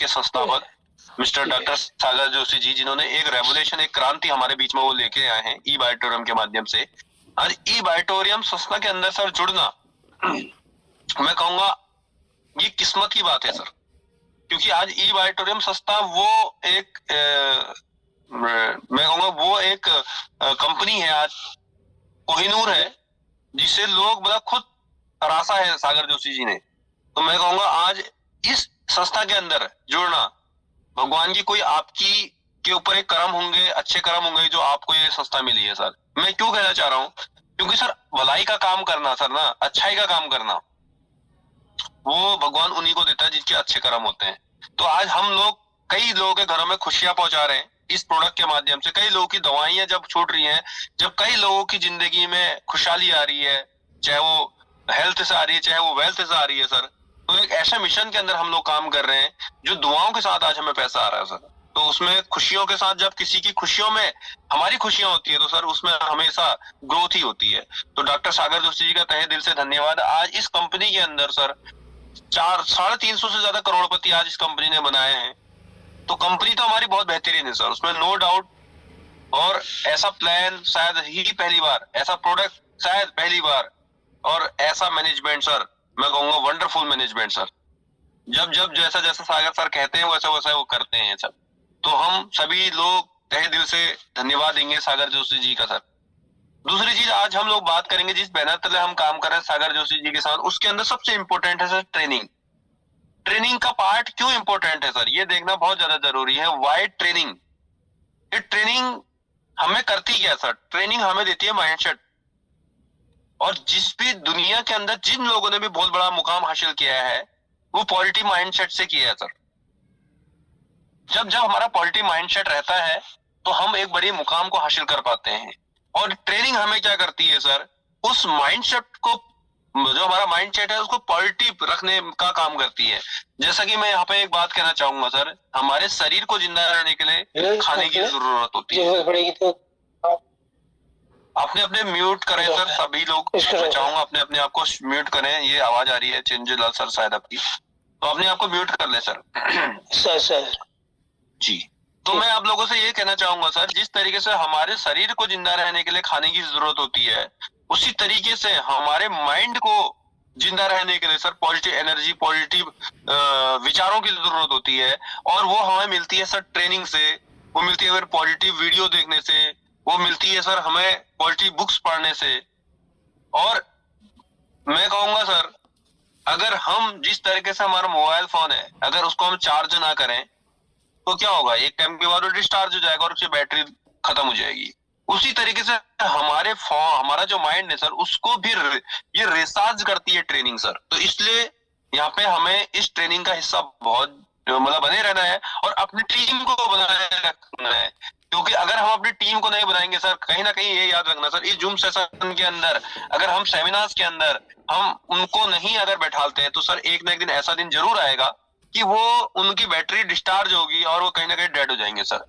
के संस्थापक mister doctor सागर जोशी जी, जिन्होंने एक रेवोल्यूशन, एक क्रांति हमारे बीच में वो लेके आए हैं ई बायोटोरियम के माध्यम से। आज ई बायोटोरियम संस्था के अंदर सर जुड़ना, मैं कहूंगा ये किस्मत की बात है सर, क्योंकि आज ई बायोटोरियम संस्था वो एक मैं कहूंगा वो एक कंपनी है, आज कोहिनूर है, जिसे लोग बड़ा खुद तराशा है सागर जोशी जी ने। तो मैं कहूंगा आज इस संस्था के अंदर जुड़ना, भगवान की कोई आपकी के ऊपर एक कर्म होंगे, अच्छे कर्म होंगे जो आपको ये संस्था मिली है सर। मैं क्यों कहना चाह रहा हूँ, क्योंकि सर भलाई का काम करना सर ना, अच्छाई का काम करना, वो भगवान उन्हीं को देता है जिनके अच्छे कर्म होते हैं। तो आज हम लोग कई लोगों के घरों में खुशियां पहुंचा रहे हैं इस प्रोडक्ट के माध्यम से। कई लोगों की दवाइयां जब छूट रही हैं, जब कई लोगों की जिंदगी में खुशहाली आ रही है, चाहे वो हेल्थ से आ रही है, चाहे वो वेल्थ से आ रही है सर, तो एक ऐसे मिशन के अंदर हम लोग काम कर रहे हैं जो दुआओं के साथ आज हमें पैसा आ रहा है सर। तो उसमें खुशियों के साथ, जब किसी की खुशियों में हमारी खुशियां होती है तो सर उसमें हमेशा ग्रोथ ही होती है। तो डॉक्टर सागर जोशी जी का तहे दिल से धन्यवाद। आज इस कंपनी के अंदर सर 350 से ज्यादा करोड़पति आज इस कंपनी ने बनाए हैं। तो कंपनी तो हमारी बहुत बेहतरीन है सर, उसमें नो डाउट। और ऐसा प्लान शायद ही पहली बार, ऐसा प्रोडक्ट शायद पहली बार, और ऐसा मैनेजमेंट सर, मैं कहूंगा वंडरफुल मैनेजमेंट सर। जब जब जैसा जैसा सागर सर कहते हैं वैसा वैसा वो करते हैं सर। तो हम सभी लोग तहे दिल से धन्यवाद देंगे सागर जोशी जी का सर। दूसरी चीज आज हम लोग बात करेंगे, जिस बैनर तले हम काम कर रहे हैं सागर जोशी जी के साथ, उसके अंदर सबसे इंपॉर्टेंट है सर ट्रेनिंग। ट्रेनिंग का पार्ट क्यों इंपॉर्टेंट है सर, ये देखना बहुत ज्यादा जरूरी है। Y training? ये ट्रेनिंग हमें करती क्या सर? ट्रेनिंग हमें देती है माइंडसेट। और जिस भी दुनिया के अंदर जिन लोगों ने भी बहुत बड़ा मुकाम हासिल किया है, वो पॉजिटिव माइंडसेट से किया है सर। जब जब हमारा पॉजिटिव माइंडसेट रहता है तो हम एक बड़ी मुकाम को हासिल कर पाते हैं। और ट्रेनिंग हमें क्या करती है सर, उस माइंडसेट को, जो हमारा माइंडसेट है उसको पॉजिटिव रखने का काम करती है। जैसा कि मैं यहाँ पे एक बात कहना चाहूंगा सर, हमारे शरीर को जिंदा रहने के लिए खाने की जरूरत होती है। अपने अपने म्यूट करें सर, सभी लोग, मैं चाहूंगा अपने अपने आप को म्यूट करें। ये आवाज आ रही है चिंजलाल सर शायद आपकी, तो अपने आप को म्यूट कर ले सर। सर जी। तो मैं आप लोगों से ये कहना चाहूंगा सर, जिस तरीके से हमारे शरीर को जिंदा रहने के लिए खाने की जरूरत होती है, उसी तरीके से हमारे माइंड को जिंदा रहने के लिए सर पॉजिटिव एनर्जी, पॉजिटिव विचारों की जरूरत होती है। और वो हमें मिलती है सर ट्रेनिंग से, वो मिलती है पॉजिटिव वीडियो देखने से, वो मिलती है सर हमें पॉजिटिव बुक्स पढ़ने से। और मैं कहूंगा सर, अगर हम जिस तरीके से हमारा मोबाइल फोन है, अगर उसको हम चार्ज ना करें तो क्या होगा, एक टाइम के बाद वो डिस्चार्ज हो जाएगा और उसकी बैटरी खत्म हो जाएगी। उसी तरीके से हमारा जो माइंड है सर, उसको भी ये रिचार्ज करती है ट्रेनिंग सर। तो इसलिए यहाँ पे हमें इस ट्रेनिंग का हिस्सा बहुत मतलब बने रहना है और अपनी टीम को बनाए रखना है। क्योंकि अगर हम अपनी टीम को नहीं बनाएंगे सर, कहीं ना कहीं ये याद रखना सर, इस जूम सेशन के अंदर, अगर हम सेमिनार्स के अंदर हम उनको नहीं अगर बैठालते हैं, तो सर एक ना एक दिन ऐसा दिन जरूर आएगा कि वो उनकी बैटरी डिस्चार्ज होगी और वो कहीं ना कहीं डेड हो जाएंगे सर।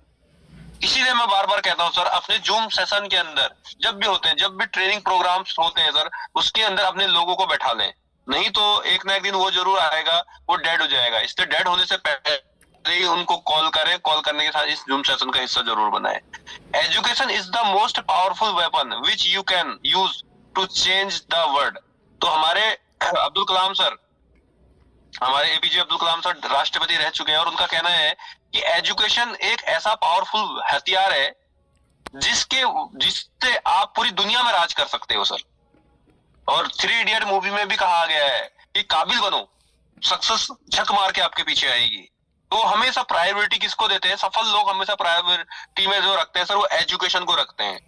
इसीलिए मैं बार बार कहता हूँ सर, अपने जूम सेशन के अंदर जब भी होते हैं, जब भी ट्रेनिंग प्रोग्राम्स होते हैं सर, उसके अंदर अपने लोगों को बैठा लें, नहीं तो एक ना एक दिन वो जरूर आएगा, वो डेड हो जाएगा। इसलिए डेड होने से पहले ही उनको कॉल करें, कॉल करने के साथ इस जूम सेशन का हिस्सा जरूर बनाएं। Education is the most powerful weapon which you can use to change the world. तो हमारे अब्दुल कलाम सर, हमारे एपीजे अब्दुल कलाम सर राष्ट्रपति रह चुके हैं और उनका कहना है कि एजुकेशन एक ऐसा पावरफुल हथियार है जिससे आप पूरी दुनिया में राज कर सकते हो सर। और 3 इडियट मूवी में भी कहा गया है कि काबिल बनो, सक्सेस झक मार के आपके पीछे आएगी। तो हमेशा प्रायोरिटी किसको देते हैं? सफल लोग हमेशा प्रायोरिटी में जो रखते हैं सर, वो एजुकेशन को रखते हैं।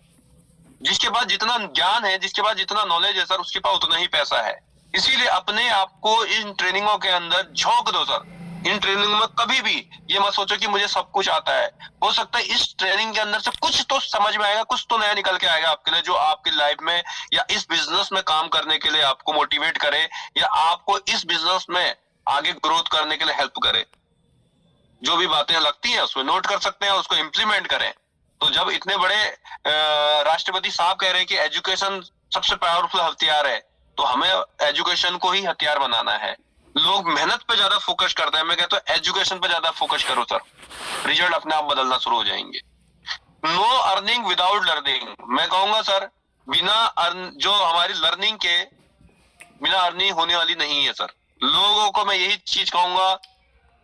जिसके पास जितना ज्ञान है, जिसके पास जितना नॉलेज है सर, उसके पास उतना ही पैसा है। इसीलिए अपने आप को इन ट्रेनिंगों के अंदर झोंक दो सर। इन ट्रेनिंग में कभी भी ये मत सोचो कि मुझे सब कुछ आता है। हो सकता है इस ट्रेनिंग के अंदर से कुछ तो समझ में आएगा, कुछ तो नया निकल के आएगा आपके लिए, जो आपकी लाइफ में या इस बिजनेस में काम करने के लिए आपको मोटिवेट करे, या आपको इस बिजनेस में आगे ग्रोथ करने के लिए हेल्प करे। जो भी बातें लगती हैं उसमें नोट कर सकते हैं, उसको इम्प्लीमेंट करें। तो जब इतने बड़े राष्ट्रपति साहब कह रहे हैं कि एजुकेशन सबसे पावरफुल हथियार है, तो हमें एजुकेशन को ही हथियार बनाना है। लोग मेहनत पे ज्यादा फोकस करते हैं। मैं कहता हूँ एजुकेशन पे ज्यादा फोकस करो सर, रिजल्ट अपने आप बदलना शुरू हो जाएंगे। नो अर्निंग विदाउट लर्निंग, मैं कहूंगा सर जो हमारी लर्निंग के बिना अर्निंग होने वाली नहीं है सर। लोगों को मैं यही चीज कहूंगा,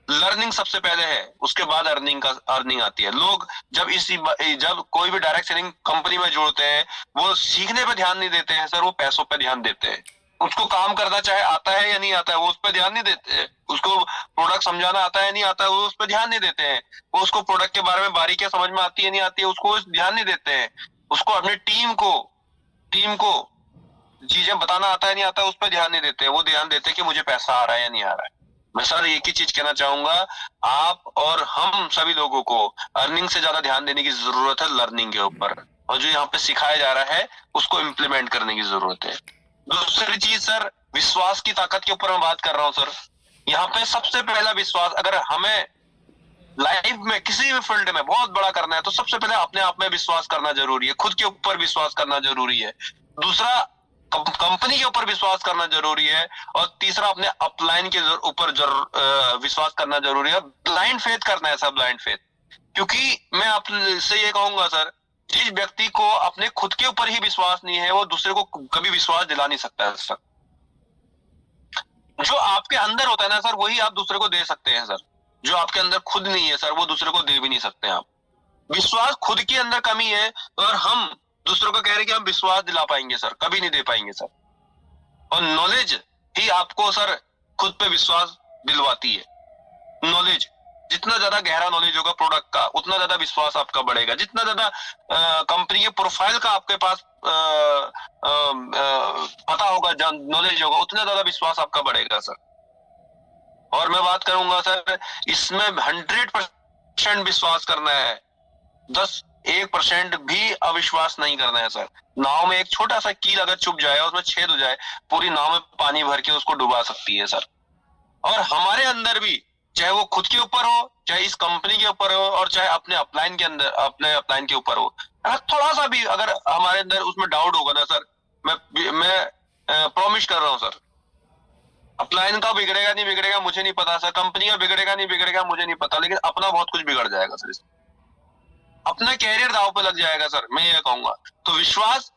लर्निंग सबसे पहले है, उसके बाद अर्निंग आती है। लोग जब कोई भी डायरेक्ट सेलिंग कंपनी में जोड़ते हैं, वो सीखने पे ध्यान नहीं देते हैं सर, वो पैसों पे ध्यान देते हैं। उसको काम करना चाहे आता है या नहीं आता है, वो उस पर ध्यान नहीं देते हैं। उसको प्रोडक्ट समझाना आता है नहीं आता है, वो उस पर ध्यान नहीं देते हैं। वो उसको प्रोडक्ट के बारे में बारीकियां समझ में आती है नहीं आती है, उसको ध्यान नहीं देते हैं। उसको अपने टीम को चीजें बताना आता है नहीं आता है, उस पर ध्यान नहीं देते हैं। वो ध्यान देते हैं कि मुझे पैसा आ रहा है या नहीं आ रहा है। मैं सर एक ही चीज कहना चाहूंगा, आप और हम सभी लोगों को अर्निंग से ज्यादा ध्यान देने की जरूरत है लर्निंग के ऊपर, और जो यहाँ पे सिखाया जा रहा है उसको इम्प्लीमेंट करने की जरूरत है। दूसरी चीज सर, विश्वास की ताकत के ऊपर मैं बात कर रहा हूँ सर। यहाँ पे सबसे पहला विश्वास, अगर हमें लाइफ में किसी भी फील्ड में बहुत बड़ा करना है तो सबसे पहले अपने आप में विश्वास करना जरूरी है, खुद के ऊपर विश्वास करना जरूरी है। दूसरा, कंपनी के ऊपर विश्वास करना जरूरी है। और तीसरा, अपने अपलाइन के ऊपर विश्वास करना जरूरी है। ब्लाइंड फेथ करना है सर, ब्लाइंड फेथ। क्योंकि मैं आपसे ये कहूंगा सर, जिस व्यक्ति को अपने खुद के ऊपर ही विश्वास नहीं है, वो दूसरे को कभी विश्वास दिला नहीं सकता है सर। जो आपके अंदर होता है ना सर, वही आप दूसरे को दे सकते हैं सर। जो आपके अंदर खुद नहीं है सर, वो दूसरे को दे भी नहीं सकते आप। विश्वास खुद के अंदर कमी है, और हम दूसरों को कह रहे हैं कि हम विश्वास दिला पाएंगे सर, कभी नहीं दे पाएंगे सर। और नॉलेज ही आपको सर खुद पे विश्वास दिलवाती है। नॉलेज, जितना ज्यादा गहरा नॉलेज होगा प्रोडक्ट का, उतना ज्यादा विश्वास आपका बढ़ेगा। जितना ज्यादा कंपनी के प्रोफाइल का आपके पास पता होगा, नॉलेज होगा, उतना ज्यादा विश्वास आपका बढ़ेगा सर। और मैं बात करूंगा सर, इसमें 100% विश्वास करना है, 1% भी अविश्वास नहीं करना है सर। नाव में एक छोटा सा कील अगर चुभ जाए, उसमें छेद हो जाए, पूरी नाव में पानी भर के उसको डुबा सकती है सर। और हमारे अंदर भी, चाहे वो खुद के ऊपर हो, चाहे इस कंपनी के ऊपर हो, और चाहे अपने अपलाइन के अंदर, अपने अपलाइन के ऊपर हो, अगर थोड़ा सा भी अगर हमारे अंदर उसमें डाउट होगा ना सर, मैं प्रॉमिस कर रहा हूँ सर, अपलाइन का बिगड़ेगा नहीं बिगड़ेगा मुझे नहीं पता सर, कंपनी का बिगड़ेगा नहीं बिगड़ेगा मुझे नहीं पता, लेकिन अपना बहुत कुछ बिगड़ जाएगा सर। अपना कैरियर दांव पे लग जाएगा सर, मैं ये कहूंगा। तो विश्वास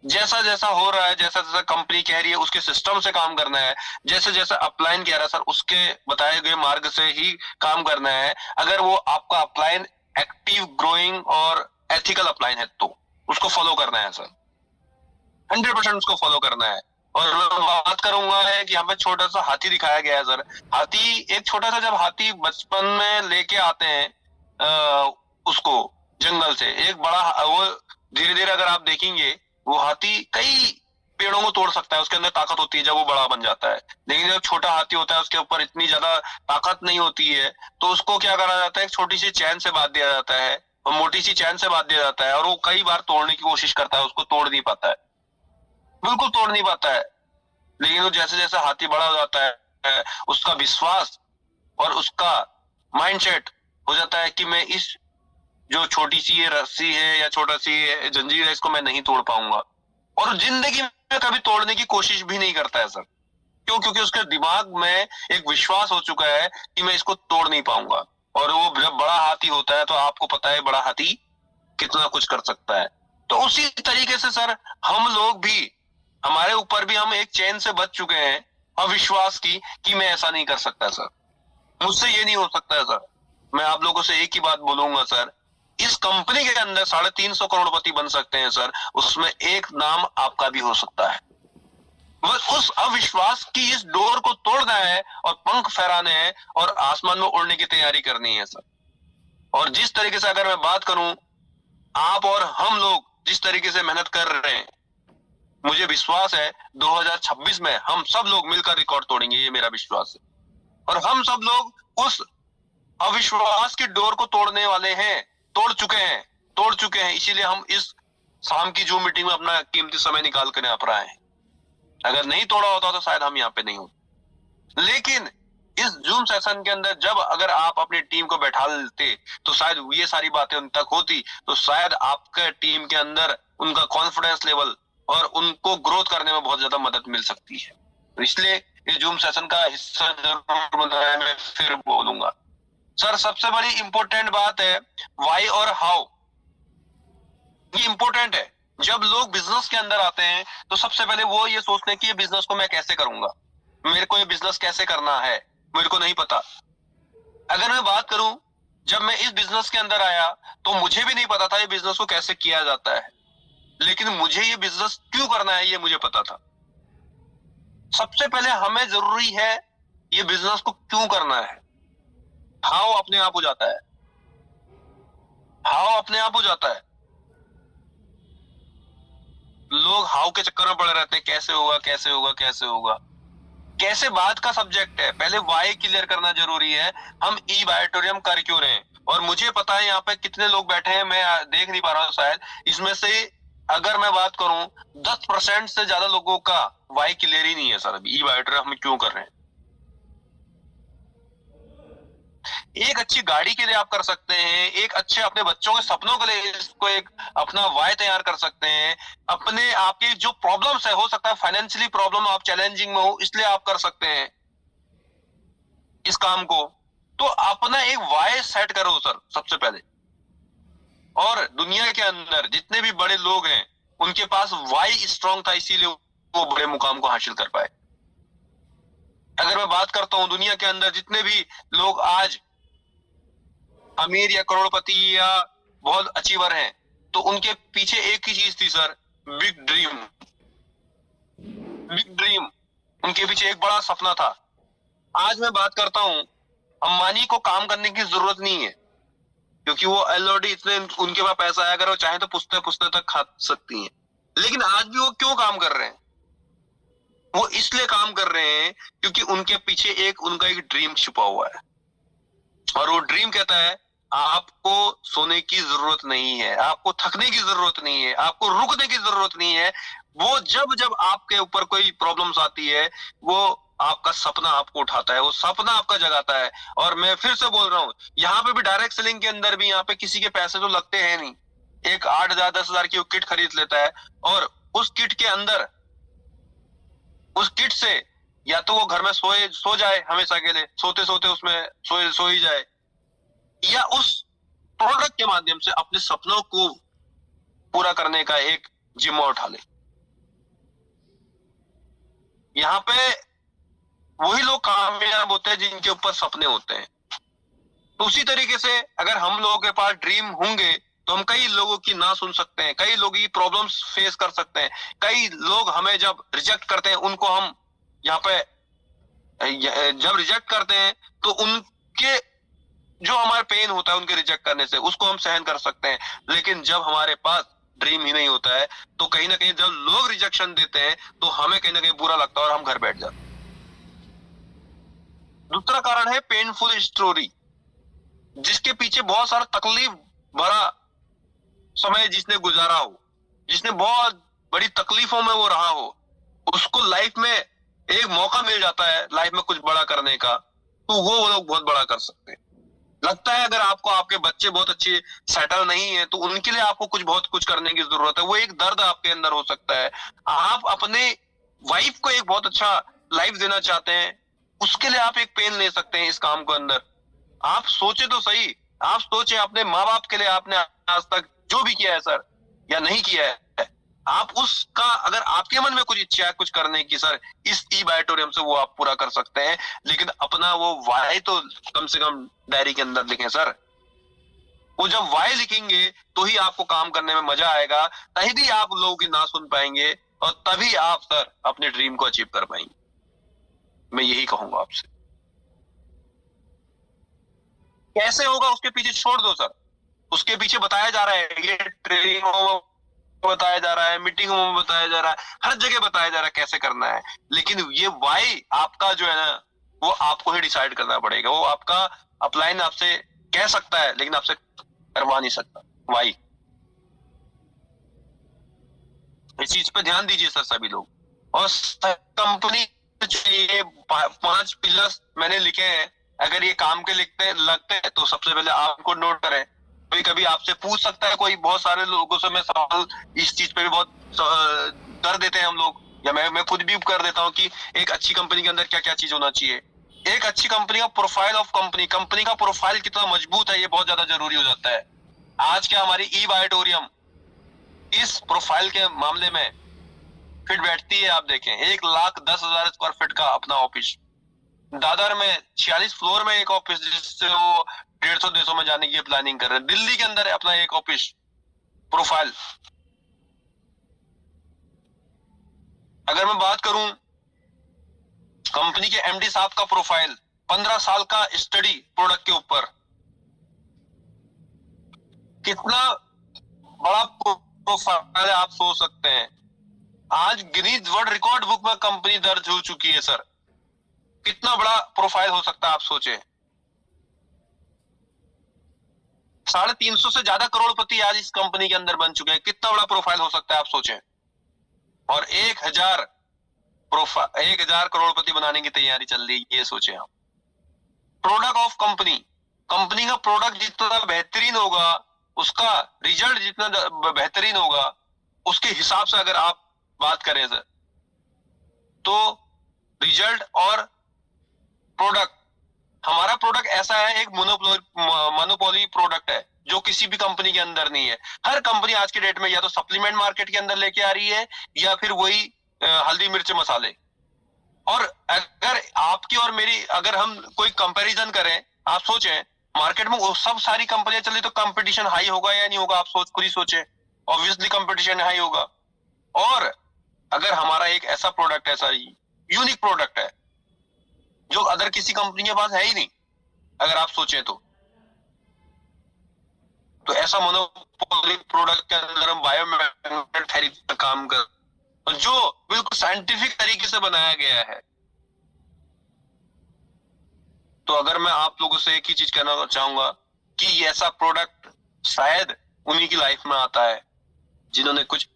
जैसा जैसा हो रहा है, जैसा जैसा कंपनी कह रही है उसके सिस्टम से काम करना है, जैसे जैसा अपलाइन कह रहा है सर उसके बताए गए मार्ग से ही काम करना है। अगर वो आपका अपलाइन एक्टिव, ग्रोइंग और एथिकल अपलाइन है तो उसको फॉलो करना है सर, 100% उसको फॉलो करना है। और मैं बात करूंगा है कि यहाँ पे छोटा सा हाथी दिखाया गया है सर। हाथी, एक छोटा सा, जब हाथी बचपन में लेके आते हैं उसको जंगल से, एक बड़ा, वो धीरे धीरे अगर आप देखेंगे, वो हाथी कई पेड़ों को तोड़ सकता है, उसके अंदर ताकत होती है जब वो बड़ा बन जाता है। लेकिन जब छोटा हाथी होता है, उसके ऊपर इतनी ज्यादा ताकत नहीं होती है, तो उसको क्या करा जाता है, एक छोटी सी चैन से बांध दिया जाता है, और मोटी सी चैन से बांध दिया जाता है, और वो कई बार तोड़ने की कोशिश करता है, उसको तोड़ नहीं पाता है, बिल्कुल तोड़ नहीं पाता है। लेकिन वो जैसे जैसे हाथी बड़ा हो जाता है, उसका विश्वास और उसका माइंडसेट हो जाता है कि मैं इस जो छोटी सी ये रस्सी है या छोटा सी ये जंजीर है, इसको मैं नहीं तोड़ पाऊंगा। और जिंदगी में कभी तोड़ने की कोशिश भी नहीं करता है सर। क्यों? क्योंकि उसके दिमाग में एक विश्वास हो चुका है कि मैं इसको तोड़ नहीं पाऊंगा। और वो जब बड़ा हाथी होता है, तो आपको पता है बड़ा हाथी कितना कुछ कर सकता है। तो उसी तरीके से सर, हम लोग भी, हमारे ऊपर भी हम एक चैन से बच चुके हैं अविश्वास की, कि मैं ऐसा नहीं कर सकता सर, मुझसे ये नहीं हो सकता है सर। मैं आप लोगों से एक ही बात बोलूंगा सर, इस कंपनी के अंदर 350 करोड़पति बन सकते हैं सर, उसमें एक नाम आपका भी हो सकता है। बस उस अविश्वास की इस डोर को तोड़ना है, और पंख फहराने हैं, और आसमान में उड़ने की तैयारी करनी है सर। और जिस तरीके से अगर मैं बात करूं, आप और हम लोग जिस तरीके से मेहनत कर रहे हैं, मुझे विश्वास है 2026 में हम सब लोग मिलकर रिकॉर्ड तोड़ेंगे, ये मेरा विश्वास है। और हम सब लोग उस अविश्वास की डोर को तोड़ने वाले हैं, तोड़ चुके हैं। इसीलिए हम इस शाम की जूम मीटिंग में अपना कीमती समय निकाल कर यहाँ पर आए हैं। अगर नहीं तोड़ा होता तो शायद हम यहाँ पे नहीं होते। लेकिन इस जूम सेशन के अंदर जब अगर आप अपनी टीम को बैठा लेते, तो शायद ये सारी बातें उन तक होती, तो शायद आपके टीम के अंदर उनका कॉन्फिडेंस लेवल और उनको ग्रोथ करने में बहुत ज्यादा मदद मिल सकती है। इसलिए ये जूम सेशन का हिस्सा जरूर बनाया, मैं फिर बोलूंगा। सर सबसे बड़ी इंपॉर्टेंट बात है वाई और हाउ, ये इंपॉर्टेंट है। जब लोग बिजनेस के अंदर आते हैं तो सबसे पहले वो ये सोचते हैं कि ये बिजनेस को मैं कैसे करूंगा, मेरे को ये बिजनेस कैसे करना है, मेरे को नहीं पता। अगर मैं बात करूं, जब मैं इस बिजनेस के अंदर आया तो मुझे भी नहीं पता था ये बिजनेस को कैसे किया जाता है, लेकिन मुझे ये बिजनेस क्यों करना है ये मुझे पता था। सबसे पहले हमें जरूरी है ये बिजनेस को क्यों करना है। हाउ अपने आप हो जाता है, हाउ अपने आप हो जाता है। लोग हाउ के चक्कर में पड़े रहते हैं, कैसे होगा कैसे होगा कैसे होगा। कैसे बात का सब्जेक्ट है, पहले वाई क्लियर करना जरूरी है। हम ई बायोटोरियम कर क्यों रहे हैं, और मुझे पता है यहाँ पे कितने लोग बैठे हैं, मैं देख नहीं पा रहा हूँ शायद, इसमें से अगर मैं बात करूं 10% से ज्यादा लोगों का वाई क्लियर ही नहीं है सर अभी ई बायोटोरियम हम क्यों कर रहे हैं। एक अच्छी गाड़ी के लिए आप कर सकते हैं, एक अच्छे अपने बच्चों के सपनों के लिए इसको एक अपना वाई तैयार कर सकते हैं। अपने आपके जो प्रॉब्लम्स है, हो सकता है फाइनेंशियली प्रॉब्लम आप चैलेंजिंग में हो इसलिए आप कर सकते हैं इस काम को। तो अपना एक वाई सेट करो सर सबसे पहले। और दुनिया के अंदर जितने भी बड़े लोग हैं उनके पास वाई स्ट्रांग था, इसीलिए वो बड़े मुकाम को हासिल कर पाए। अगर मैं बात करता हूं दुनिया के अंदर जितने भी लोग आज अमीर या करोड़पति या बहुत अचीवर हैं, तो उनके पीछे एक ही चीज थी sir, big dream. Big dream, उनके पीछे एक बड़ा सपना था। आज मैं बात करता हूं, अंबानी को काम करने की जरूरत नहीं है, क्योंकि वो ऑलरेडी इतने उनके पास पैसा है, अगर वो चाहे तो पुश्ते पुश्ते तक खा सकती हैं। लेकिन आज भी वो क्यों काम कर रहे हैं, वो इसलिए काम कर रहे हैं क्योंकि उनके पीछे एक उनका एक ड्रीम छुपा हुआ है। और वो ड्रीम कहता है आपको सोने की जरूरत नहीं है, आपको थकने की जरूरत नहीं है, आपको रुकने की जरूरत नहीं है। वो जब जब आपके ऊपर कोई प्रॉब्लम्स आती है, वो आपका सपना आपको उठाता है, वो सपना आपका जगाता है। और मैं फिर से बोल रहा हूँ, यहाँ पे भी डायरेक्ट सेलिंग के अंदर भी यहाँ पे किसी के पैसे तो लगते हैं नहीं। एक 8,000 10,000 की वो किट खरीद लेता है, और उस किट के अंदर उस किट से या तो वो घर में सो जाए हमेशा के लिए, सोते सोते उसमें सो ही जाए, या उस प्रोडक्ट के माध्यम से अपने सपनों को पूरा करने का एक जिम्मा उठा ले। यहाँ पे वही लोग कामयाब होते हैं जिनके ऊपर सपने होते हैं। तो उसी तरीके से अगर हम लोगों के पास ड्रीम होंगे तो हम कई लोगों की ना सुन सकते हैं, कई लोगों की प्रॉब्लम्स फेस कर सकते हैं। कई लोग हमें जब रिजेक्ट करते हैं, उनको हम यहाँ पे जब रिजेक्ट करते हैं तो उनके जो हमारा पेन होता है उनके रिजेक्ट करने से, उसको हम सहन कर सकते हैं। लेकिन जब हमारे पास ड्रीम ही नहीं होता है तो कहीं ना कहीं जब लोग रिजेक्शन देते हैं तो हमें कहीं ना कहीं बुरा लगता है और हम घर बैठ जाते हैं। दूसरा कारण है पेनफुल स्टोरी, जिसके पीछे बहुत सारा तकलीफ भरा समय जिसने गुजारा हो, जिसने बहुत बड़ी तकलीफों में वो रहा हो, उसको लाइफ में एक मौका मिल जाता है लाइफ में कुछ बड़ा करने का, तो वो लोग बहुत बड़ा कर सकते हैं। लगता है अगर आपको आपके बच्चे बहुत अच्छे सेटल नहीं है तो उनके लिए आपको बहुत कुछ करने की जरूरत है, वो एक दर्द आपके अंदर हो सकता है। आप अपने वाइफ को एक बहुत अच्छा लाइफ देना चाहते हैं, उसके लिए आप एक पेन ले सकते हैं इस काम को अंदर। आप सोचे तो सही, आप सोचे अपने माँ बाप के लिए आपने आज तक जो भी किया है सर या नहीं किया है, आप उसका अगर आपके मन में कुछ इच्छा है कुछ करने की सर, इस ई बायोटोरियम से वो आप पूरा कर सकते हैं। लेकिन अपना वो वाई तो कम से कम डायरी के अंदर लिखें सर। वो जब वाई लिखेंगे तो ही आपको काम करने में मजा आएगा, तभी आप लोगों की ना सुन पाएंगे, और तभी आप सर अपने ड्रीम को अचीव कर पाएंगे। मैं यही कहूंगा आपसे। कैसे होगा उसके पीछे छोड़ दो सर, उसके पीछे बताया जा रहा है, ये ट्रेनिंग बताया जा रहा है, मीटिंगों में बताया जा रहा है, हर जगह बताया जा रहा है कैसे करना है। लेकिन ये वाई आपका जो है ना, वो आपको ही डिसाइड करना पड़ेगा। वो आपका अपलाइन आपसे कह सकता है लेकिन आपसे करवा नहीं सकता वाई। इस चीज पे ध्यान दीजिए सर सभी लोग। और कंपनी ये 5 पिलर्स मैंने लिखे हैं, अगर ये काम के लगते हैं तो सबसे पहले आपको नोट करें। कोई कभी आपसे पूछ सकता है, कोई बहुत सारे लोगों से मैं सवाल इस चीज पे भी बहुत कर देते हैं हम लोग या मैं खुद भी कर देता हूँ कि एक अच्छी कंपनी के अंदर क्या क्या चीज होना चाहिए। एक अच्छी कंपनी का प्रोफाइल ऑफ कंपनी का प्रोफाइल कितना मजबूत है, ये बहुत ज्यादा जरूरी हो जाता है। आज क्या हमारी ई बायोटोरियम इस प्रोफाइल के मामले में फिट बैठती है। आप देखें 1,10,000 स्क्वायर फीट का अपना ऑफिस, दादर में 46 फ्लोर में एक ऑफिस, जिससे वो 150 देशों में जाने की प्लानिंग कर रहे हैं। दिल्ली के अंदर अपना एक ऑफिस प्रोफाइल। अगर मैं बात करूं कंपनी के एमडी साहब का प्रोफाइल, 15 साल का स्टडी प्रोडक्ट के ऊपर, कितना बड़ा प्रोफाइल है आप सोच सकते हैं। आज गिनीज वर्ल्ड रिकॉर्ड बुक में कंपनी दर्ज हो चुकी है सर। कितना बड़ा प्रोफाइल हो सकता है आप सोचे। 350 से ज्यादा करोड़पति आज इस कंपनी के अंदर बन चुके हैं। कितना बड़ा प्रोफाइल हो सकता है आप सोचें। और 1,000 करोड़पति बनाने की तैयारी चल रही है, ये सोचे आप। प्रोडक्ट ऑफ कंपनी का प्रोडक्ट जितना बेहतरीन होगा, उसका रिजल्ट जितना बेहतरीन होगा, उसके हिसाब से अगर आप बात करें सर, तो रिजल्ट और प्रोडक्ट, हमारा प्रोडक्ट ऐसा है, एक मोनोपोली प्रोडक्ट है जो किसी भी कंपनी के अंदर नहीं है। हर कंपनी आज के डेट में या तो सप्लीमेंट मार्केट के अंदर लेके आ रही है, या फिर वही हल्दी मिर्च मसाले। और अगर आपकी और मेरी अगर हम कोई कंपैरिजन करें, आप सोचें मार्केट में सब सारी कंपनियां चल रही, तो कंपटीशन हाई होगा या नहीं होगा, आप खुद ही सोचें। ऑब्वियसली कंपटीशन हाई होगा। और अगर हमारा एक ऐसा प्रोडक्ट है सर, यूनिक प्रोडक्ट है जो अदर किसी कंपनी के पास है ही नहीं, अगर आप सोचें तो ऐसा मोनोपोली प्रोडक्ट के अंदर हम बायोमैग्नेटिक थेरेपी का काम कर, जो बिल्कुल साइंटिफिक तरीके से बनाया गया है। तो अगर मैं आप लोगों से एक ही चीज कहना चाहूंगा कि ऐसा प्रोडक्ट शायद उन्हीं की लाइफ में आता है जिन्होंने कुछ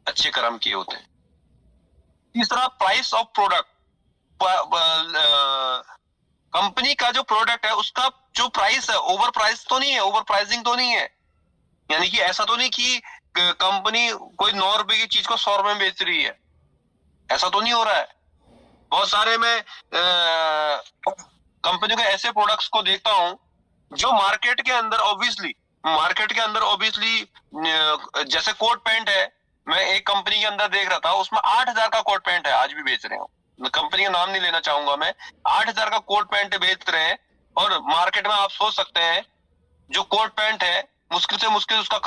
अच्छे कर्म किए होते हैं। तीसरा, प्राइस ऑफ प्रोडक्ट। कंपनी का जो प्रोडक्ट है उसका जो प्राइस है, ओवर प्राइस तो नहीं है, ओवर प्राइसिंग तो नहीं है। यानी कि ऐसा तो नहीं कि कंपनी कोई 9 रुपए की चीज को 100 रुपए में बेच रही है, ऐसा तो नहीं हो रहा है। बहुत सारे मैं कंपनियों के ऐसे प्रोडक्ट्स को देखता हूं जो मार्केट के अंदर ऑब्वियसली जैसे कोट पैंट है, मैं एक कंपनी के अंदर देख रहा था, उसमें 8,000 का कोट पैंट है, आज भी बेच रहे हो। कंपनी का नाम नहीं लेना चाहूंगा मैं। 8,000 का कोट पैंट बेच रहे हैं, और मार्केट में आप सोच सकते हैं जो कोट पैंट है, मुश्किल से मुश्किल उसका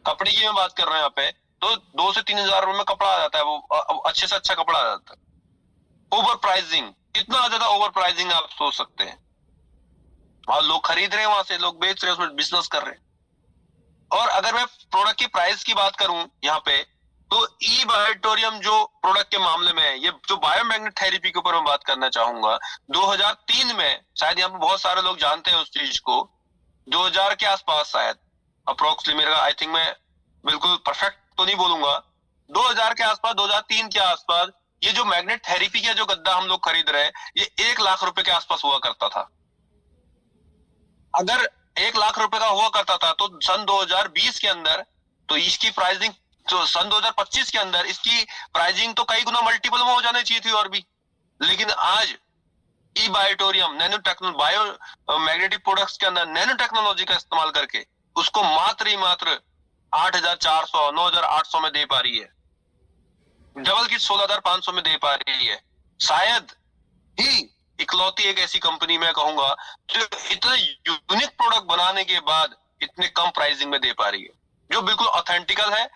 कपड़े की मैं बात कर रहा हूँ यहाँ पे, तो 2 से 3,000 रुपए में कपड़ा आ जाता है, वो अच्छे से अच्छा कपड़ा आ जाता है। ओवर प्राइसिंग, कितना ज्यादा ओवर प्राइसिंग आप सोच सकते हैं। और लोग खरीद रहे हैं, वहां से लोग बेच रहे हैं, उसमें बिजनेस कर रहे हैं। और अगर मैं प्रोडक्ट की प्राइस की बात करूं यहाँ पे, तो ई बायोटोरियम जो प्रोडक्ट के मामले में है, ये जो बायोमैग्नेटिक थेरेपी के ऊपर मैं बात करना चाहूंगा, 2003 में, शायद यहाँ पे बहुत सारे लोग जानते हैं उस चीज को, 2000 के आसपास शायद अप्रोक्सली, मेरा आई थिंक, मैं बिल्कुल परफेक्ट तो नहीं बोलूंगा, 2000 के आसपास, 2003 के आसपास, ये जो मैग्नेट थेरेपी का जो गद्दा हम लोग खरीद रहे हैं, ये 1 लाख रुपए के आसपास हुआ करता था। अगर 1 लाख रुपए का हुआ करता था, तो सन 2020 के अंदर तो इसकी प्राइसिंग, तो सन 2025 के अंदर इसकी प्राइसिंग तो कई गुना मल्टीपल में हो जानी चाहिए थी और भी। लेकिन आज ई बायोटोरियम बायो मैग्नेटिक प्रोडक्ट्स के अंदर नैनो टेक्नोलॉजी का इस्तेमाल करके उसको मात्र 8,400 9,800 में दे पा रही है, डबल किट 16,500 में दे पा रही है। शायद ही इकलौती एक ऐसी कंपनी मैं कहूंगा जो इतने यूनिक प्रोडक्ट बनाने के बाद इतने कम प्राइसिंग में दे पा रही है, जो बिल्कुल ऑथेंटिकल है।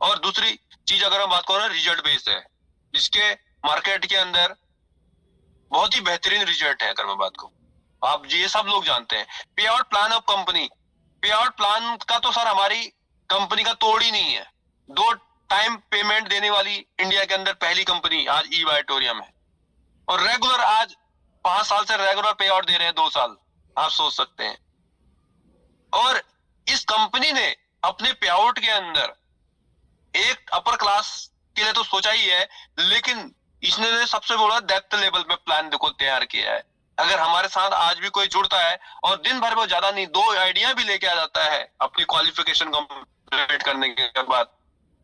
और दूसरी चीज अगर हम बात करें, रिजल्ट बेस्ड है, जिसके मार्केट के अंदर बहुत ही बेहतरीन रिजल्ट है। अगर मैं बात करूं, आप ये सब लोग जानते हैं। पे आउट प्लान ऑफ कंपनी, पे आउट प्लान का तो सर हमारी कंपनी का तोड़ ही नहीं है। 2 टाइम पेमेंट देने वाली इंडिया के अंदर पहली कंपनी आज ई बायोटोरियम है, और रेगुलर आज 5 साल से रेगुलर पे आउट दे रहे हैं, 2 साल, आप सोच सकते हैं। और इस कंपनी ने अपने पे आउट के अंदर एक अपर क्लास के लिए तो सोचा ही है, लेकिन इसने सबसे बड़ा डेप्थ लेवल में प्लान देखो तैयार किया है। अगर हमारे साथ आज भी कोई जुड़ता है और दिन भर में ज्यादा नहीं 2 आइडिया भी लेके आ जाता है अपनी क्वालिफिकेशन कंप्लीट करने के बाद,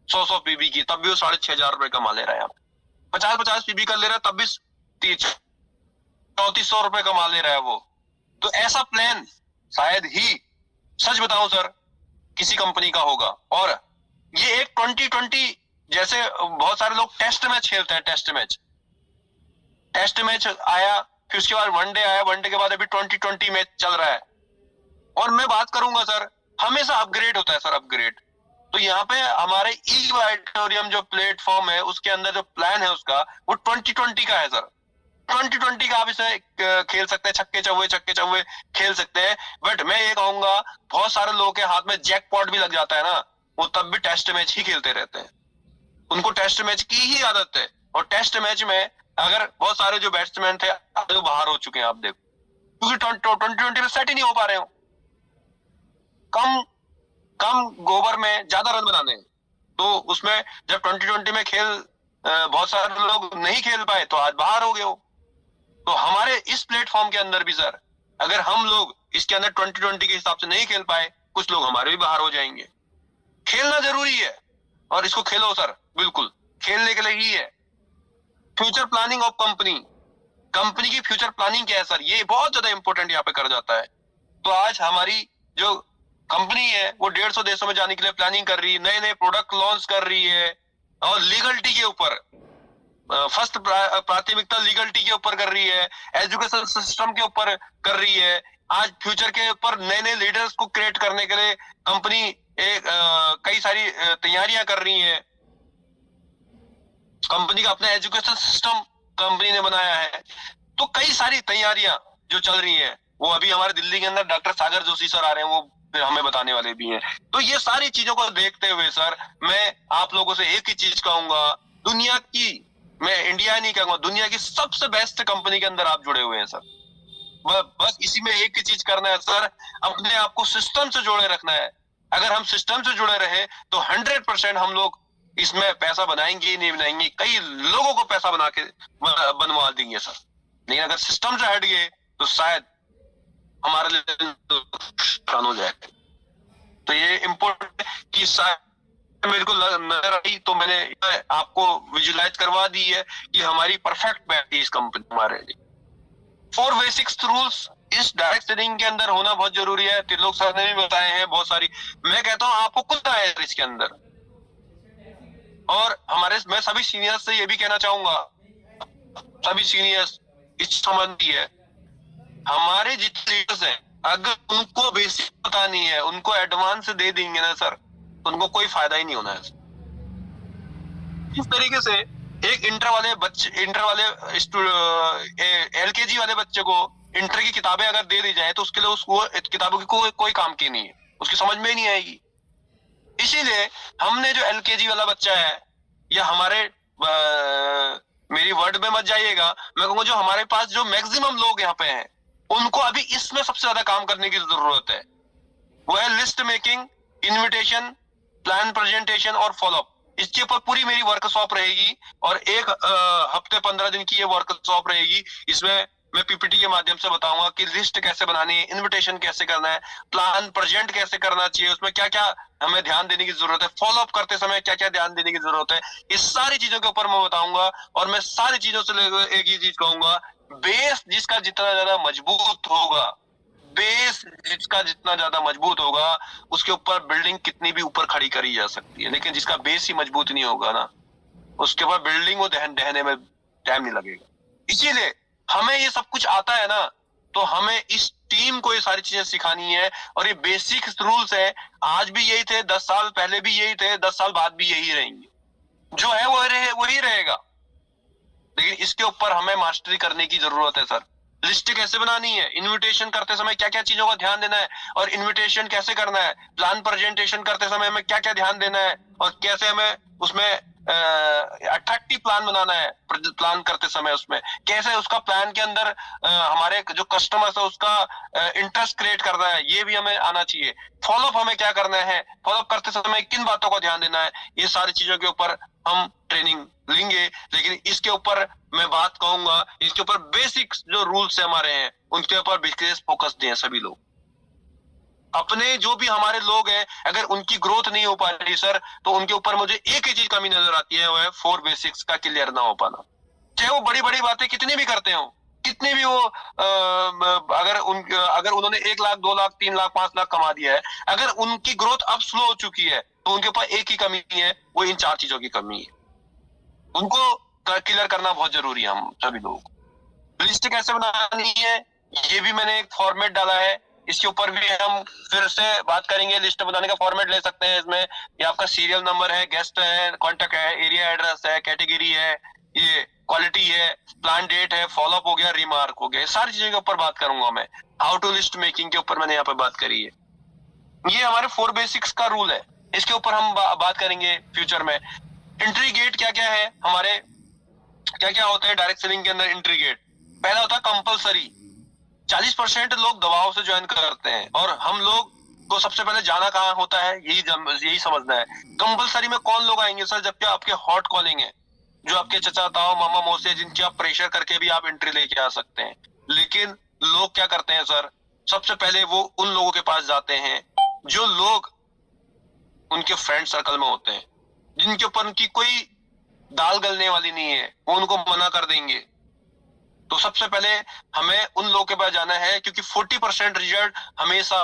100 पीबी की, तब भी वो 6,500 रुपए कमा ले रहा है। 50 पीबी कर ले रहा है, तब भी 3,400 रुपए कमा ले रहा है वो। तो ऐसा प्लान शायद ही, सच बताऊं सर, किसी कंपनी का होगा। और ये एक 2020 जैसे बहुत सारे लोग टेस्ट मैच खेलते हैं, टेस्ट मैच आया, फिर उसके बाद वनडे आया, वनडे के बाद अभी 2020 मैच चल रहा है। और मैं बात करूंगा सर, हमेशा अपग्रेड होता है सर, अपग्रेड। तो यहाँ पे हमारे ई ऑडिटोरियम जो प्लेटफॉर्म है, उसके अंदर जो प्लान है उसका, वो 2020 का है सर। 2020 का आप इसे खेल सकते हैं, छक्के चौवे खेल सकते हैं। बट मैं ये कहूंगा, बहुत सारे लोगों के हाथ में जैकपॉट भी लग जाता है ना, वो तब भी टेस्ट मैच ही खेलते रहते हैं। उनको टेस्ट मैच की ही आदत है। और टेस्ट मैच में अगर बहुत सारे जो बैट्समैन थे जो बाहर हो चुके हैं, आप देखो, क्योंकि 2020 में सेट ही नहीं हो पा रहे हो। कम गोबर में ज्यादा रन बनाने हैं। तो उसमें जब 2020 में बहुत सारे लोग नहीं खेल पाए, तो आज बाहर हो गए हो। तो हमारे इस प्लेटफॉर्म के अंदर भी सर, अगर हम लोग इसके अंदर 2020 के हिसाब से नहीं खेल पाए, कुछ लोग हमारे भी बाहर हो जाएंगे। खेलना जरूरी है, और इसको खेलो सर, बिल्कुल खेलने के लिए ही है। फ्यूचर प्लानिंग ऑफ कंपनी की फ्यूचर प्लानिंग क्या है सर, ये बहुत ज्यादा इंपॉर्टेंट यहाँ पे कर जाता है। तो आज हमारी जो कंपनी है वो 150 देशों में जाने के लिए प्लानिंग कर रही है, नए नए प्रोडक्ट लॉन्च कर रही है, और लीगलिटी के ऊपर फर्स्ट प्राथमिकता लीगलिटी के ऊपर कर रही है, एजुकेशन सिस्टम के ऊपर कर रही है। आज फ्यूचर के ऊपर नए नए लीडर्स को क्रिएट करने के लिए कंपनी कई सारी तैयारियां कर रही है। कंपनी का अपना एजुकेशन सिस्टम कंपनी ने बनाया है। तो कई सारी तैयारियां जो चल रही हैं, वो अभी हमारे दिल्ली के अंदर डॉक्टर सागर जोशी सर आ रहे हैं, वो फिर हमें बताने वाले भी हैं। तो ये सारी चीजों को देखते हुए सर, मैं आप लोगों से एक ही चीज कहूंगा, दुनिया की, मैं इंडिया नहीं कहूंगा, दुनिया की सबसे बेस्ट कंपनी के अंदर आप जुड़े हुए हैं सर। बस इसी में एक ही चीज करना है सर, अपने आप को सिस्टम से जोड़े रखना है। अगर हम सिस्टम से जुड़े रहे तो 100% हम लोग इसमें पैसा बनाएंगे ही नहीं बनाएंगे, कई लोगों को पैसा बना के बनवा देंगे सर। लेकिन अगर सिस्टम से हट गए तो शायद हमारे लिए नुकसान हो जाए। तो ये इम्पोर्टेंट कि शायद मेरे को नजर आई, तो मैंने आपको विजुलाइज करवा दी है कि हमारी परफेक्ट बैठती इस कंपनी हमारे लिए। 4 बेसिक रूल्स इस डायरेक्ट सेलिंग के अंदर होना बहुत जरूरी है। त्रिलोक सर ने भी बताए हैं बहुत सारी, मैं कहता हूँ आपको खुद आए इसके अंदर। और मैं सभी सीनियर्स से ये भी कहना चाहूंगा, सभी सीनियर्स इस संबंधी है, हमारे जितने लीडर्स हैं, अगर उनको बेसिक पता नहीं है, उनको एडवांस दे देंगे ना सर, तो उनको कोई फायदा ही नहीं होना है। इस तरीके से एक इंटर वाले एलकेजी वाले बच्चे को इंटर की किताबें अगर दे दी जाए, तो उसके लिए उसको किताबों की कोई काम की नहीं है, उसकी समझ में ही नहीं आएगी। इसीलिए हमने जो एलकेजी वाला बच्चा है, या हमारे मेरी वर्ड में मत जाइएगा, मैं कहूंगा जो हमारे पास जो मैक्सिमम लोग यहाँ पे हैं, उनको अभी इसमें सबसे ज्यादा काम करने की जरूरत है। वो है list making, invitation, plan presentation और फॉलोअप। इसके ऊपर पूरी मेरी वर्कशॉप रहेगी, और एक हफ्ते 15 दिन की ये वर्कशॉप रहेगी। इसमें मैं पीपीटी के माध्यम से बताऊंगा कि लिस्ट कैसे बनानी है, इनविटेशन कैसे करना है, प्लान प्रेजेंट कैसे करना चाहिए, उसमें क्या क्या हमें ध्यान देने की जरूरत है, फॉलोअप करते समय क्या क्या ध्यान देने की जरूरत है, इस सारी चीजों के ऊपर मैं बताऊंगा। और मैं सारी चीजों से एक ही चीज कहूंगा, बेस जिसका जितना ज्यादा मजबूत होगा, बेस जिसका जितना ज्यादा मजबूत होगा, उसके ऊपर बिल्डिंग कितनी भी ऊपर खड़ी करी जा सकती है। लेकिन जिसका बेस ही मजबूत नहीं होगा ना, उसके ऊपर बिल्डिंग को ढहने में टाइम नहीं लगेगा। इसीलिए हमें ये सब कुछ आता है ना, तो हमें इस टीम को ये सारी चीजें सिखानी है। और ये बेसिक रूल्स है, आज भी यही थे, 10 साल पहले भी यही थे, 10 साल बाद भी यही रहेंगे। जो है वही रहेगा। लेकिन इसके ऊपर हमें मास्टरी करने की जरूरत है सर। लिस्ट कैसे बनानी है, इनविटेशन करते समय क्या क्या चीजों का ध्यान देना है, और इनविटेशन कैसे करना है, प्लान प्रेजेंटेशन करते समय हमें क्या क्या ध्यान देना है, और कैसे हमें उसमें अट्रैक्टिव प्लान बनाना है। प्लान करते समय उसमें कैसे उसका प्लान के अंदर हमारे जो कस्टमर्स है उसका इंटरेस्ट क्रिएट करना है, ये भी हमें आना चाहिए। फॉलोअप हमें क्या करना है, फॉलोअप करते समय किन बातों का ध्यान देना है, ये सारी चीजों के ऊपर हम ट्रेनिंग लेंगे। लेकिन इसके ऊपर मैं बात कहूंगा, इसके ऊपर बेसिक जो रूल्स है हमारे हैं, उनके ऊपर विशेष फोकस दें सभी लोग। अपने जो भी हमारे लोग हैं, अगर उनकी ग्रोथ नहीं हो पा रही सर, तो उनके ऊपर मुझे एक ही चीज कमी नजर आती है, वो है 4 बेसिक्स का क्लियर ना हो पाना। चाहे वो बड़ी बड़ी बातें कितनी भी करते हो, कितनी भी वो अगर उन्होंने 1 लाख 2 लाख 3 लाख 5 लाख कमा दिया है, अगर उनकी ग्रोथ अब स्लो हो चुकी है, तो उनके ऊपर एक ही कमी है, वो इन 4 चीजों की कमी है। उनको क्लियर करना बहुत जरूरी है हम सभी लोगों को। लिस्ट कैसे बनानी है, ये भी मैंने एक फॉर्मेट डाला है, इसके ऊपर भी हम फिर से बात करेंगे। लिस्ट बनाने का फॉर्मेट ले सकते हैं इसमें, ये आपका सीरियल नंबर है, गेस्ट है, कॉन्टेक्ट है, एरिया एड्रेस है, कैटेगरी है, ये क्वालिटी है, प्लान डेट है, फॉलोअप हो गया, रिमार्क हो गया, सारी चीजों के ऊपर बात करूंगा मैं। हाउ टू लिस्ट मेकिंग के ऊपर मैंने यहाँ पे बात करी है। ये हमारे 4 बेसिक्स का रूल है, इसके ऊपर हम बात करेंगे फ्यूचर में। एंट्री गेट क्या क्या है हमारे, क्या क्या होता है डायरेक्ट सेलिंग के अंदर एंट्री गेट। पहला होता है कंपलसरी। 40% लोग दबाव से ज्वाइन करते हैं, और हम लोग को सबसे पहले जाना कहाँ होता है, यही समझना है। कंपलसरी में कौन लोग आएंगे सर, जबकि आपके हॉट कॉलिंग है, जो आपके चचा ताऊ मामा मौसी, जिनकी आप प्रेशर करके भी आप एंट्री लेके आ सकते हैं। लेकिन लोग क्या करते हैं सर, सबसे पहले वो उन लोगों के पास जाते हैं जो लोग उनके फ्रेंड सर्कल में होते हैं, जिनके ऊपर उनकी कोई दाल गलने वाली नहीं है, वो उनको मना कर देंगे। तो सबसे पहले हमें उन लोगों के पास जाना है, क्योंकि 40% रिजल्ट हमेशा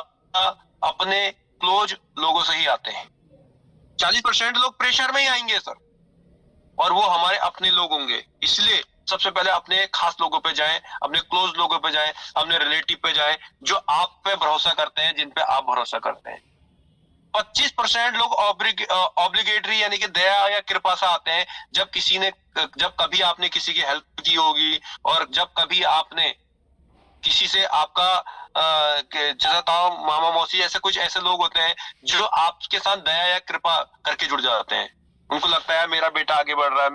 अपने क्लोज लोगों से ही आते हैं। 40% लोग प्रेशर में ही आएंगे सर, और वो हमारे अपने लोग होंगे। इसलिए सबसे पहले अपने खास लोगों पे जाएं, अपने क्लोज लोगों पे जाएं, अपने रिलेटिव पे जाएं, जो आप पे भरोसा करते हैं, जिन पे आप भरोसा करते हैं। 25% लोग ऑब्लिगेटरी यानी कि दया या कृपा से आते हैं, जब कभी आपने किसी की हेल्प की होगी, और जब कभी आपने किसी से आपका जैसा ताऊ मामा मौसी, ऐसे कुछ ऐसे लोग होते हैं जो आपके साथ दया या कृपा करके जुड़ जाते हैं। उनको लगता है मेरा बेटा आगे बढ़ रहा है,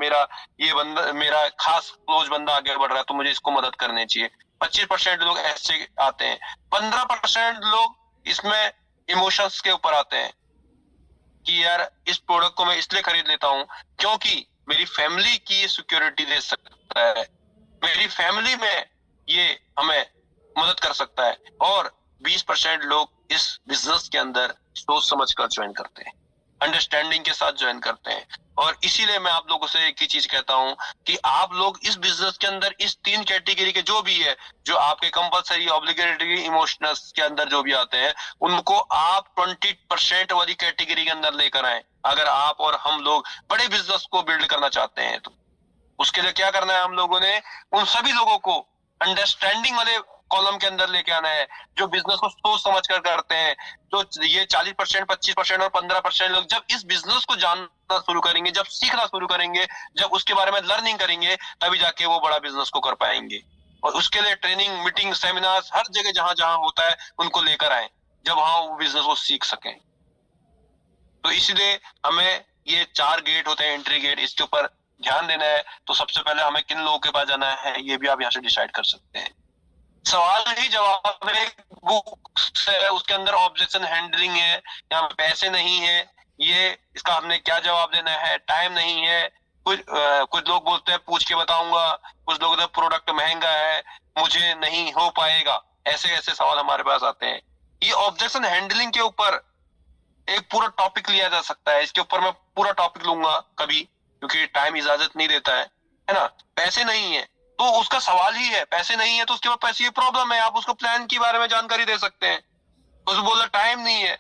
मेरा खास क्लोज बंदा आगे बढ़ रहा है, तो मुझे इसको मदद करनी चाहिए। 25% लोग ऐसे आते हैं। 15% लोग इसमें इमोशंस के ऊपर आते हैं कि यार इस प्रोडक्ट को मैं इसलिए खरीद लेता हूँ क्योंकि मेरी फैमिली की ये सिक्योरिटी दे सकता है, मेरी फैमिली में ये हमें मदद कर सकता है। और 20% लोग इस बिजनेस के अंदर सोच समझ कर ज्वाइन करते हैं, अंडरस्टैंडिंग के साथ ज्वाइन करते हैं। और इसीलिए मैं आप लोगों से एक ही चीज कहता हूं कि आप लोग इस बिजनेस के अंदर इस 3 कैटेगरी के जो भी है, जो आपके कंपलसरी, ऑब्लिगेटरी, इमोशनल्स के अंदर जो भी आते हैं, उनको आप 20% वाली कैटेगरी के अंदर लेकर आए। अगर आप और हम लोग बड़े बिजनेस को बिल्ड करना चाहते हैं, तो उसके लिए क्या करना है, हम लोगों ने उन सभी लोगों को अंडरस्टैंडिंग वाले कॉलम के अंदर लेके आना है, जो बिजनेस को सोच समझ कर करते हैं। तो ये 40%, 25% और 15% लोग जब इस बिजनेस को जानना शुरू करेंगे, जब सीखना शुरू करेंगे, जब उसके बारे में लर्निंग करेंगे, तभी जाके वो बड़ा बिजनेस को कर पाएंगे। और उसके लिए ट्रेनिंग, मीटिंग, सेमिनार्स हर जगह जहां जहां होता है उनको लेकर आए, जब वहां वो बिजनेस को सीख सकें। तो इसलिए हमें ये 4 गेट होते हैं, एंट्री गेट, इसके ऊपर ध्यान देना है। तो सबसे पहले हमें किन लोगों के पास जाना है, ये भी आप यहाँ से डिसाइड कर सकते हैं। सवाल ही जवाब है, बुक्स है, उसके अंदर ऑब्जेक्शन हैंडलिंग है, यहाँ पे पैसे नहीं है, ये इसका हमने क्या जवाब देना है, टाइम नहीं है। कुछ लोग बोलते हैं पूछ के बताऊंगा, कुछ लोग बोलते हैं प्रोडक्ट महंगा है, मुझे नहीं हो पाएगा। ऐसे ऐसे सवाल हमारे पास आते हैं। ये ऑब्जेक्शन हैंडलिंग के ऊपर एक पूरा टॉपिक लिया जा सकता है, इसके ऊपर मैं पूरा टॉपिक लूंगा कभी, क्योंकि टाइम इजाजत नहीं देता है ना। पैसे नहीं है तो उसका सवाल ही है, पैसे नहीं है तो उसके बाद पैसे की प्रॉब्लम है, आप उसको प्लान के बारे में जानकारी दे सकते हैं। उसको बोला टाइम नहीं है,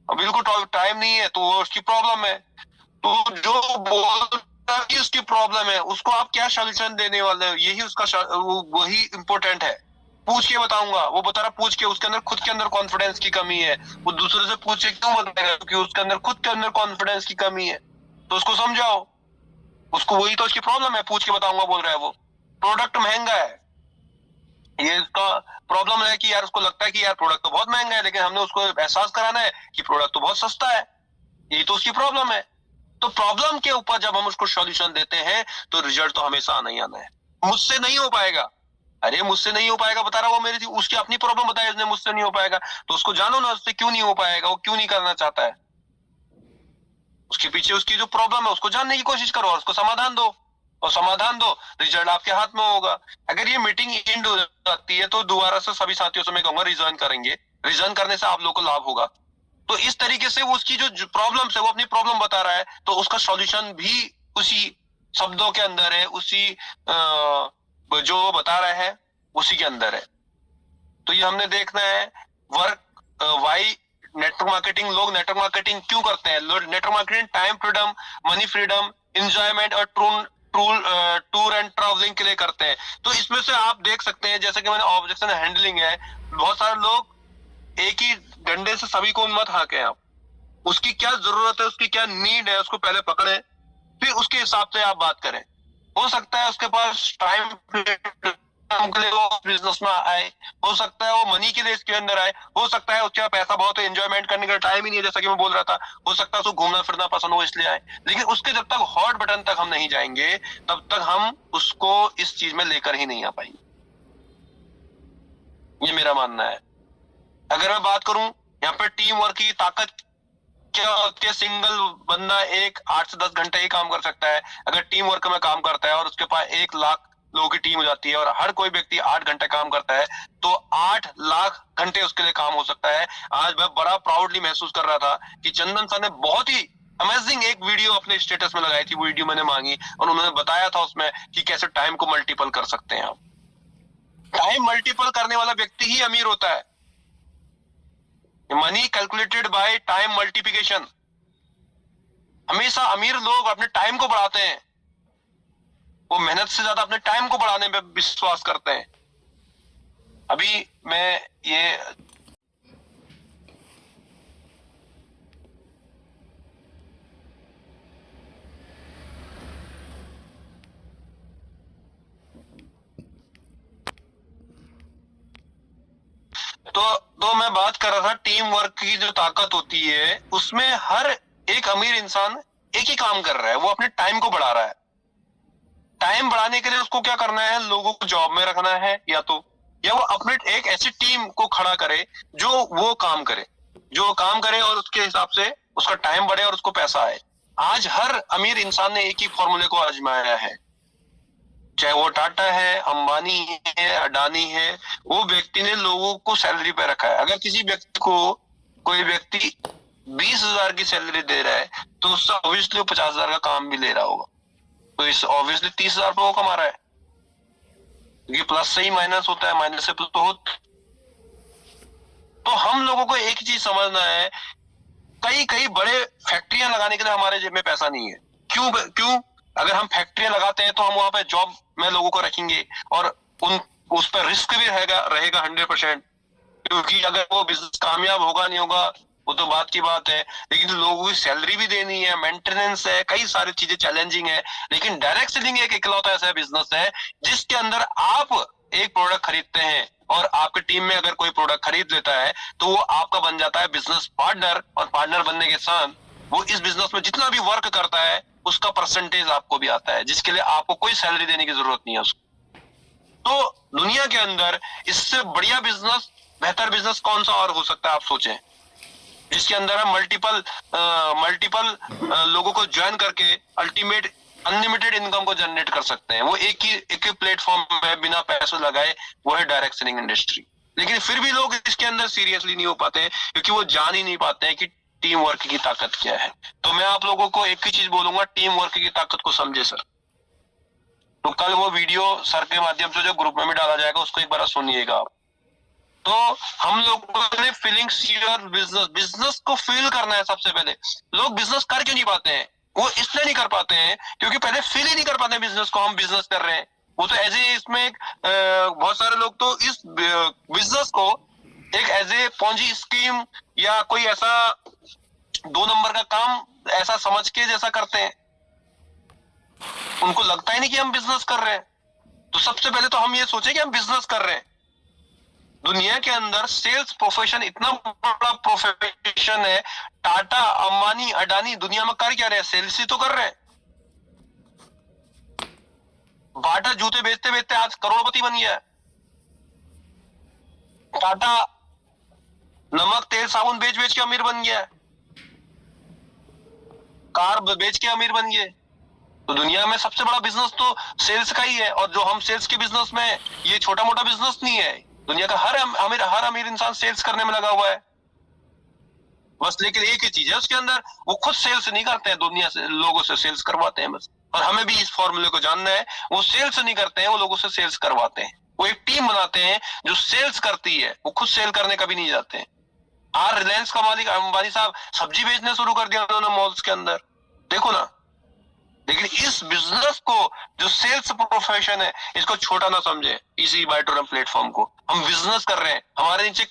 बिल्कुल टाइम नहीं है, तो उसकी प्रॉब्लम है। तो जो बोल रहा है कि उसकी प्रॉब्लम है, उसको आप क्या सॉल्यूशन देने वाले हो, यही उसका वही इंपॉर्टेंट है। पूछ के बताऊंगा, वो बता रहा पूछ के, उसके अंदर खुद के अंदर कॉन्फिडेंस की कमी है, वो दूसरे से पूछ के क्यों बताएगा, क्योंकि उसके अंदर खुद के अंदर कॉन्फिडेंस की कमी है। तो उसको समझाओ, उसको वही तो उसकी प्रॉब्लम है, पूछ के बताऊंगा बोल रहा है वो। प्रोडक्ट महंगा है, ये इसका प्रॉब्लम है कि यार उसको लगता है कि यार प्रोडक्ट तो बहुत महंगा है, लेकिन हमने उसको एहसास कराना है कि प्रोडक्ट तो बहुत सस्ता है, यही तो उसकी प्रॉब्लम है। तो प्रॉब्लम के ऊपर जब हम उसको सॉल्यूशन देते हैं, तो रिजल्ट तो हमेशा आना ही आना है। मुझसे नहीं हो पाएगा, अरे मुझसे नहीं हो पाएगा बता रहा, वो मेरी उसकी अपनी प्रॉब्लम बताई उसने, मुझसे नहीं हो पाएगा, तो उसको जानो ना उससे क्यों नहीं हो पाएगा, वो क्यों नहीं करना चाहता है, उसके पीछे उसकी जो प्रॉब्लम है उसको जानने की कोशिश करो और उसको समाधान दो, और समाधान दो, रिजल्ट आपके हाथ में होगा। अगर ये मीटिंग एंड हो जाती है तो दोबारा से सभी साथियों से मैं कहूंगा रिज्वाइन करेंगे, रिजन करने से आप लोगों को लाभ होगा। तो इस तरीके से वो उसकी जो प्रॉब्लम्स है वो अपनी प्रॉब्लम बता रहा है, तो उसका सॉल्यूशन भी उसी शब्दों के अंदर है, उसी जो वो बता रहा है उसी के अंदर है। तो ये हमने देखना है वर्क वाई नेटवर्क मार्केटिंग, लोग नेटवर्क मार्केटिंग क्यों करते हैं। Network marketing time freedom, money freedom, enjoyment और टूर एंड ट्रैवलिंग के लिए करते हैं। तो इसमें से आप देख सकते हैं, जैसे कि मैंने ऑब्जेक्शन हैंडलिंग है, बहुत सारे लोग एक ही डंडे से सभी को मत हाके आप, उसकी क्या जरूरत है, उसकी क्या नीड है, उसको पहले पकड़े, फिर उसके हिसाब से आप बात करें। हो सकता है उसके पास टाइम के लिए वो बिजनेस में आए, हो सकता है वो मनी के लिए इसके अंदर आए, हो सकता है उसके पास पैसा बहुत है, एंजॉयमेंट करने का टाइम ही नहीं है, जैसा कि मैं बोल रहा था, हो सकता है उसको घूमना फिरना पसंद हो इसलिए आए। लेकिन उसके जब तक हॉट बटन तक हम नहीं जाएंगे तब तक हम उसको इस चीज में लेकर ही नहीं आ पाएंगे, ये मेरा मानना है। अगर मैं बात करूं यहाँ पे टीम वर्क की ताकत क्या होती है, सिंगल बंदा एक 8 से 10 घंटे ही काम कर सकता है। अगर टीम वर्क में काम करता है और उसके पास 1 लाख लोगों की टीम हो जाती है और हर कोई व्यक्ति 8 घंटे काम करता है, तो 8 लाख घंटे उसके लिए काम हो सकता है। आज मैं बड़ा प्राउडली महसूस कर रहा था कि चंदन सर ने बहुत ही अमेजिंग एक वीडियो अपने स्टेटस में लगाई थी, वीडियो मैंने मांगी और उन्होंने बताया था उसमें कि कैसे टाइम को मल्टीपल कर सकते हैं आप। टाइम मल्टीपल करने वाला व्यक्ति ही अमीर होता है। Money calculated by time multiplication. हमेशा अमीर लोग अपने टाइम को बढ़ाते हैं, वो मेहनत से ज्यादा अपने टाइम को बढ़ाने में विश्वास करते हैं। अभी मैं ये तो मैं बात कर रहा था टीम वर्क की जो ताकत होती है, उसमें हर एक अमीर इंसान एक ही काम कर रहा है, वो अपने टाइम को बढ़ा रहा है। टाइम बढ़ाने के लिए उसको क्या करना है, लोगों को जॉब में रखना है, या वो अपने एक ऐसी टीम को खड़ा करे जो वो काम करे और उसके हिसाब से उसका टाइम बढ़े और उसको पैसा आए। आज हर अमीर इंसान ने एक ही फॉर्मूले को आजमाया है, चाहे वो टाटा है, अंबानी है, अडानी है, वो व्यक्ति ने लोगों को सैलरी पे रखा है। अगर किसी व्यक्ति को कोई व्यक्ति 20,000 की सैलरी दे रहा है तो उससे ऑब्वियसली 50,000 का काम भी ले रहा होगा, तो इस ऑब्वियसली 30,000 पे वो कमा रहा है, क्योंकि प्लस से ही माइनस होता है, माइनस से प्लस तो होता। तो हम लोगों को एक चीज समझना है, कई कई बड़े फैक्ट्रियां लगाने के लिए हमारे जेब में पैसा नहीं है। क्यों? अगर हम फैक्ट्रियां लगाते हैं तो हम वहां पे जॉब में लोगों को रखेंगे और उस पर रिस्क भी रहेगा 100%, क्योंकि अगर वो बिजनेस कामयाब होगा नहीं होगा वो तो बात की बात है, लेकिन लोगों की सैलरी भी देनी है, मेंटेनेंस है, कई सारी चीजें चैलेंजिंग है। लेकिन डायरेक्ट सेलिंग एक इकलौता ऐसा बिजनेस है जिसके अंदर आप एक प्रोडक्ट खरीदते हैं और आपकी टीम में अगर कोई प्रोडक्ट खरीद लेता है तो वो आपका बन जाता है बिजनेस पार्टनर, और पार्टनर बनने के साथ वो इस बिजनेस में जितना भी वर्क करता है उसका परसेंटेज आपको भी आता है, जिसके लिए आपको कोई सैलरी देने की जरूरत नहीं है उसको। तो दुनिया के अंदर इससे बढ़िया बिजनेस, बेहतर बिजनेस कौन सा और हो सकता है, आप सोचें, जिसके अंदर हम मल्टीपल लोगों को ज्वाइन करके अल्टीमेट अनलिमिटेड इनकम को जनरेट कर सकते हैं। वो एक ही प्लेटफॉर्म में बिना पैसे लगाए, वो है डायरेक्ट सेलिंग इंडस्ट्री। लेकिन फिर भी लोग इसके अंदर सीरियसली नहीं हो पाते हैं, क्योंकि वो जान ही नहीं पाते हैं कि टीम वर्क की ताकत क्या है। तो मैं आप लोगों को एक ही चीज बोलूंगा, टीम वर्क की ताकत को समझे सर। तो कल वो वीडियो सर के माध्यम से जो ग्रुप में भी डाला जाएगा उसको एक बार सुनिएगा आप। तो हम लोगों ने फीलिंग बिजनेस को फील करना है। सबसे पहले लोग बिजनेस कर क्यों नहीं पाते हैं, वो इसलिए नहीं कर पाते हैं क्योंकि पहले फील ही नहीं कर पाते बिजनेस को, हम बिजनेस कर रहे हैं। वो तो एज ए इसमें बहुत सारे लोग तो इस बिजनेस को एक एज ए पॉन्जी स्कीम या कोई ऐसा 2 नंबर का काम ऐसा समझ के जैसा करते हैं, उनको लगता ही नहीं कि हम बिजनेस कर रहे हैं। तो सबसे पहले तो हम ये सोचे कि हम बिजनेस कर रहे हैं। दुनिया के अंदर सेल्स प्रोफेशन इतना बड़ा प्रोफेशन है, टाटा, अंबानी, अडानी दुनिया में कर क्या रहे हैं, सेल्स ही तो कर रहे हैं। बाटा जूते बेचते बेचते आज करोड़पति बन गया है। टाटा नमक तेल साबुन बेच बेच के अमीर बन गया है, कार बेच के अमीर बन गए। तो दुनिया में सबसे बड़ा बिजनेस तो सेल्स का ही है, और जो हम सेल्स के बिजनेस में, ये छोटा मोटा बिजनेस नहीं है, दुनिया का हर अमीर इंसान सेल्स करने में लगा हुआ है बस। लेकिन एक ही चीज है उसके अंदर, वो खुद सेल्स नहीं करते हैं, दुनिया से लोगों से सेल्स करवाते हैं बस। और हमें भी इस फॉर्मूले को जानना है, वो सेल्स नहीं करते हैं, वो लोगों से सेल्स करवाते हैं। वो एक टीम बनाते हैं जो सेल्स करती है, वो खुद सेल करने कभी नहीं जाते हैं। आज रिलायंस का मालिक अंबानी साहब सब्जी बेचने शुरू कर दिया उन्होंने मॉल्स के अंदर, देखो ना। लेकिन इस बिजनेस को, जो सेल्स प्रोफेशन है, इसको छोटा ना समझे। इसी बायटोरम प्लेटफॉर्म को हम बिजनेस कर रहे हैं, हमारे नीचे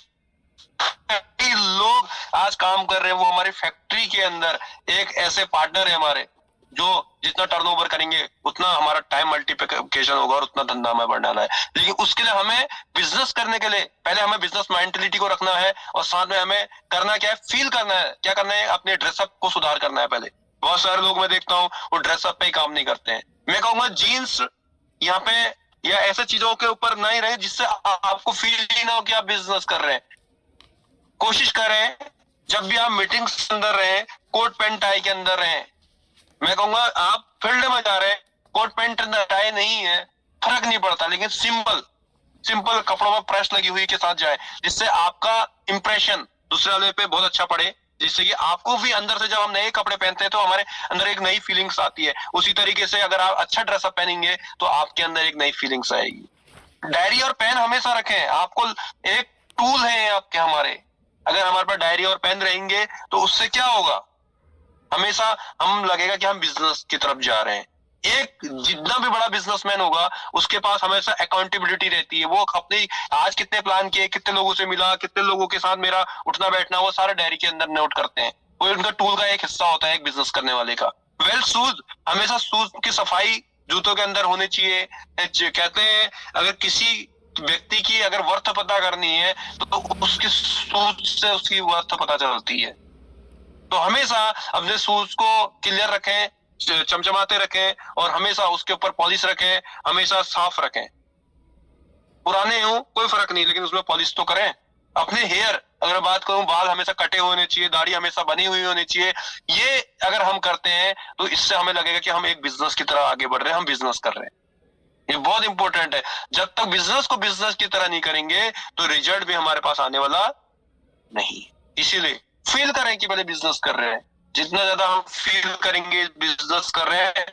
कई लोग आज काम कर रहे हैं। वो हमारी फैक्ट्री के अंदर एक ऐसे पार्टनर है हमारे, जो जितना टर्नओवर करेंगे उतना हमारा टाइम मल्टीप्लिकेशन होगा और उतना धंधा हमें बढ़ाना है। लेकिन उसके लिए हमें बिजनेस करने के लिए पहले हमें बिजनेस मेंटेलिटी को रखना है, और साथ में हमें करना क्या है, फील करना है। क्या करना है, अपने ड्रेसअप को सुधार करना है पहले। बहुत सारे लोग मैं देखता हूँ वो ड्रेसअप पे ही काम नहीं करते हैं। मैं कहूंगा जीन्स यहाँ पे या ऐसे चीजों के ऊपर नहीं रहे जिससे आपको फील ही ना हो कि आप बिजनेस कर रहे हैं। कोशिश करें जब भी आप मीटिंग्स के अंदर रहे, कोट पैंट टाई के अंदर रहे। मैं कहूंगा आप फील्ड में जा रहे हैं, कोट पैंट टाई नहीं है, फर्क नहीं पड़ता, लेकिन सिंपल कपड़ों में प्रेस लगी हुई के साथ जाए, जिससे आपका इंप्रेशन दूसरे वाले पे बहुत अच्छा पड़े, जिससे कि आपको भी अंदर से, जब हम नए कपड़े पहनते हैं तो हमारे अंदर एक नई फीलिंग्स आती है। उसी तरीके से अगर आप अच्छा ड्रेसअप पहनेंगे तो आपके अंदर एक नई फीलिंग्स आएगी। डायरी और पेन हमेशा रखें, आपको एक टूल है आपके हमारे। अगर हमारे पास डायरी और पेन रहेंगे तो उससे क्या होगा, हमेशा हम लगेगा कि हम बिजनेस की तरफ जा रहे हैं। एक जितना भी बड़ा बिजनेसमैन होगा उसके पास हमेशा अकाउंटेबिलिटी रहती है। वो अपने आज कितने प्लान किए, कितने लोगों से मिला, कितने लोगों के साथ मेरा उठना बैठना, वो सारे डायरी के अंदर नोट करते हैं। वो उनका टूल का एक हिस्सा होता है एक बिजनेस करने वाले का। वेल शूज, हमेशा शूज की सफाई जूतों के अंदर होनी चाहिए। कहते हैं अगर किसी व्यक्ति की अगर वर्थ पता करनी है तो उसके शूज से उसकी वर्थ पता चलती है। तो हमेशा अपने शूज को क्लियर रखें, चमचमाते रखें, और हमेशा उसके ऊपर पॉलिश रखें, हमेशा साफ रखें। पुराने हो कोई फर्क नहीं, लेकिन उसमें पॉलिश तो करें। अपने हेयर, अगर बात करूं, बाल हमेशा कटे हुए होने चाहिए, दाढ़ी हमेशा बनी हुई होनी चाहिए। ये अगर हम करते हैं तो इससे हमें लगेगा कि हम एक बिजनेस की तरह आगे बढ़ रहे हैं, हम बिजनेस कर रहे हैं। ये बहुत इंपॉर्टेंट है। जब तक बिजनेस को बिजनेस की तरह नहीं करेंगे तो रिजल्ट भी हमारे पास आने वाला नहीं। इसीलिए फील करें कि पहले बिजनेस कर रहे हैं। जितना ज्यादा हम फील करेंगे बिजनेस कर रहे हैं,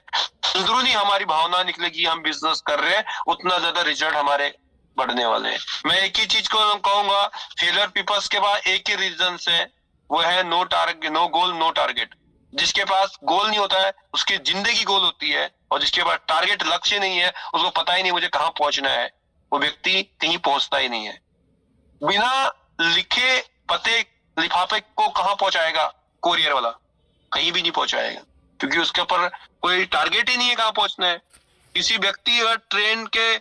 अंदरूनी हमारी भावना निकलेगी हम बिजनेस कर रहे हैं, उतना ज्यादा रिजल्ट हमारे बढ़ने वाले हैं। मैं एक ही चीज को कहूंगा, फेलियर पीपल्स के पास एक ही रीजन है, वो है no target, no goal no target. जिसके पास गोल नहीं होता है उसकी जिंदगी गोल होती है, और जिसके पास टारगेट, लक्ष्य नहीं है, उसको पता ही नहीं मुझे कहाँ पहुंचना है, वो व्यक्ति कहीं पहुंचता ही नहीं है। बिना लिखे पते लिफाफे को कहाँ पहुंचाएगा कोरियर वाला, कहीं भी नहीं पहुंचाएगा, क्योंकि उसके ऊपर कोई टारगेट ही नहीं है कहाँ पहुंचना है। किसी व्यक्ति अगर ट्रेन के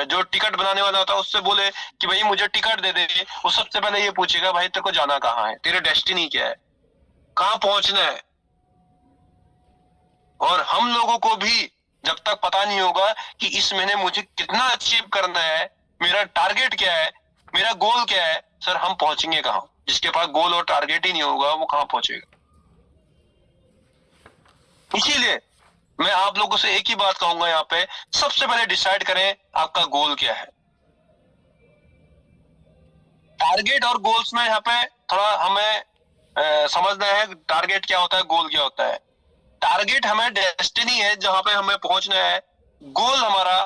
जो टिकट बनाने वाला होता है उससे बोले कि भाई मुझे टिकट दे दे, वो सबसे पहले ये पूछेगा भाई तेरे को जाना कहाँ है, तेरे डेस्टिनी क्या है, कहाँ पहुंचना है। और हम लोगों को भी जब तक पता नहीं होगा कि इस महीने मुझे कितना अचीव करना है, मेरा टारगेट क्या है, मेरा गोल क्या है, सर हम पहुंचेंगे कहां। जिसके पास गोल और टारगेट ही नहीं होगा वो कहां पहुंचेगा। इसीलिए मैं आप लोगों से एक ही बात कहूंगा, यहाँ पे सबसे पहले डिसाइड करें आपका गोल क्या है। टारगेट और गोल्स में यहाँ पे थोड़ा हमें समझना है, टारगेट क्या होता है, गोल क्या होता है। टारगेट हमें डेस्टिनी है जहां पे हमें पहुंचना है। गोल हमारा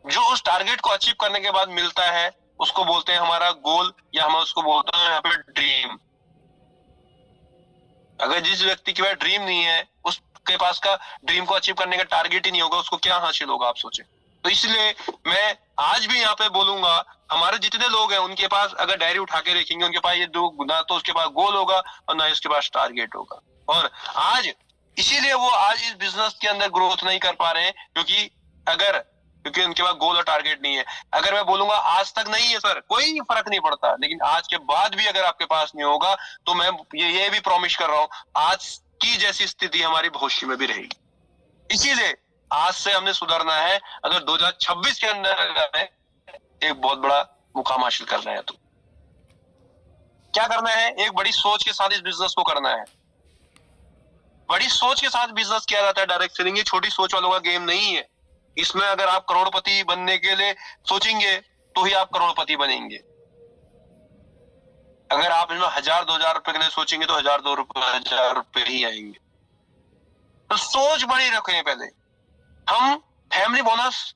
जो उस टारगेट को अचीव करने के बाद मिलता है उसको बोलते हैं हमारा गोल, या हम उसको बोलते हैं यहाँ पे ड्रीम। अगर जिस व्यक्ति के पास ड्रीम नहीं है, उसके पास का ड्रीम को अचीव करने का टारगेट ही नहीं होगा, उसको क्या हासिल होगा आप सोचें। तो इसलिए मैं आज भी यहाँ पे बोलूंगा, हमारे जितने लोग हैं उनके पास अगर डायरी उठा के देखेंगे, उनके पास ये दो, ना तो उसके पास गोल होगा और ना उसके पास टारगेट होगा। और आज इसीलिए वो आज इस बिजनेस के अंदर ग्रोथ नहीं कर पा रहे हैं, क्योंकि उनके पास गोल और टारगेट नहीं है। अगर मैं बोलूंगा आज तक नहीं है सर, कोई फर्क नहीं पड़ता, लेकिन आज के बाद भी अगर आपके पास नहीं होगा तो मैं ये भी प्रॉमिस कर रहा हूं, आज की जैसी स्थिति हमारी भविष्य में भी रहेगी। इसीलिए आज से हमने सुधरना है। अगर 2026 के अंदर एक बहुत बड़ा मुकाम हासिल करना है तो क्या करना है, एक बड़ी सोच के साथ इस बिजनेस को करना है। बड़ी सोच के साथ बिजनेस किया जाता है डायरेक्ट सेलिंग, ये छोटी सोच वालों का गेम नहीं है। इसमें अगर आप करोड़पति बनने के लिए सोचेंगे तो ही आप करोड़पति बनेंगे। अगर आप इसमें 1000-2000 रुपए के लिए सोचेंगे तो 1000 रुपए ही आएंगे। तो सोच बड़ी रखें पहले। हम फैमिली बोनस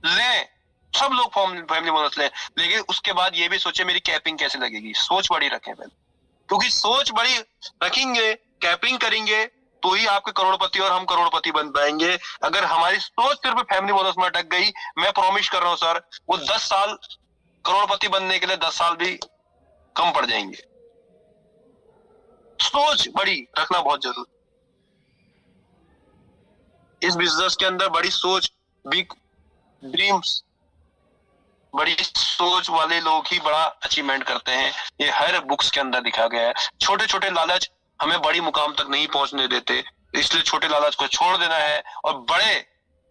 लें, सब लोग फैमिली बोनस लें, लेकिन उसके बाद ये भी सोचे मेरी कैपिंग कैसे लगेगी। सोच बड़ी रखें पहले, क्योंकि सोच बड़ी रखेंगे, कैपिंग करेंगे तो ही आपके करोड़पति और हम करोड़पति बन पाएंगे। अगर हमारी सोच सिर्फ फैमिली बोनस में अटक गई, मैं प्रॉमिस कर रहा हूं सर, वो 10 साल करोड़पति बनने के लिए 10 साल भी कम पड़ जाएंगे। सोच बड़ी रखना बहुत जरूरी। इस बिजनेस के अंदर बड़ी सोच, बिग ड्रीम्स, बड़ी सोच वाले लोग ही बड़ा अचीवमेंट करते हैं। ये हर बुक्स के अंदर लिखा गया है। छोटे छोटे लालच हमें बड़ी मुकाम तक नहीं पहुंचने देते, इसलिए छोटे लालच को छोड़ देना है और बड़े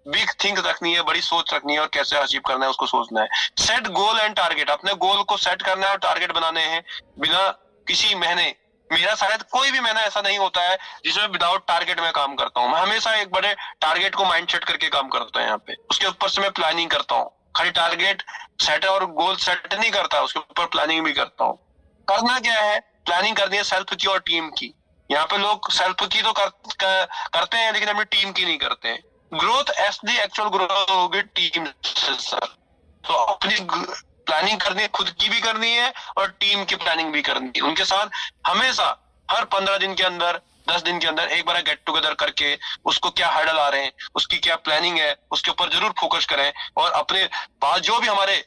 बिग थिंग्स रखनी है, बड़ी सोच रखनी है और कैसे अचीव करना है उसको सोचना है। सेट गोल एंड टारगेट, अपने गोल को सेट करना है और टारगेट बनाने हैं बिना किसी महीने। मेरा शायद कोई भी महीना ऐसा नहीं होता है जिसमें विदाउट टारगेट में काम करता हूँ। मैं हमेशा एक बड़े टारगेट को माइंड सेट करके काम करता हूँ। यहाँ पे उसके ऊपर से मैं प्लानिंग करता हूँ। खाली टारगेट सेट और गोल सेट नहीं करता, उसके ऊपर प्लानिंग भी करता हूँ। करना क्या है, प्लानिंग करनी है सेल्फ की और टीम की। यहाँ पे लोग सेल्फ की तो करते हैं लेकिन अपनी टीम की नहीं करते हैं। ग्रोथ असली एक्चुअल ग्रोथ होगी टीम से सर। तो अपनी प्लानिंग करनी है, खुद की भी करनी है और टीम की प्लानिंग भी करनी है। उनके साथ हमेशा हर 15 दिन के अंदर, 10 दिन के अंदर एक बार गेट टुगेदर करके उसको क्या हर्डल आ रहे हैं, उसकी क्या प्लानिंग है, उसके ऊपर जरूर फोकस करें। और अपने पास जो भी हमारे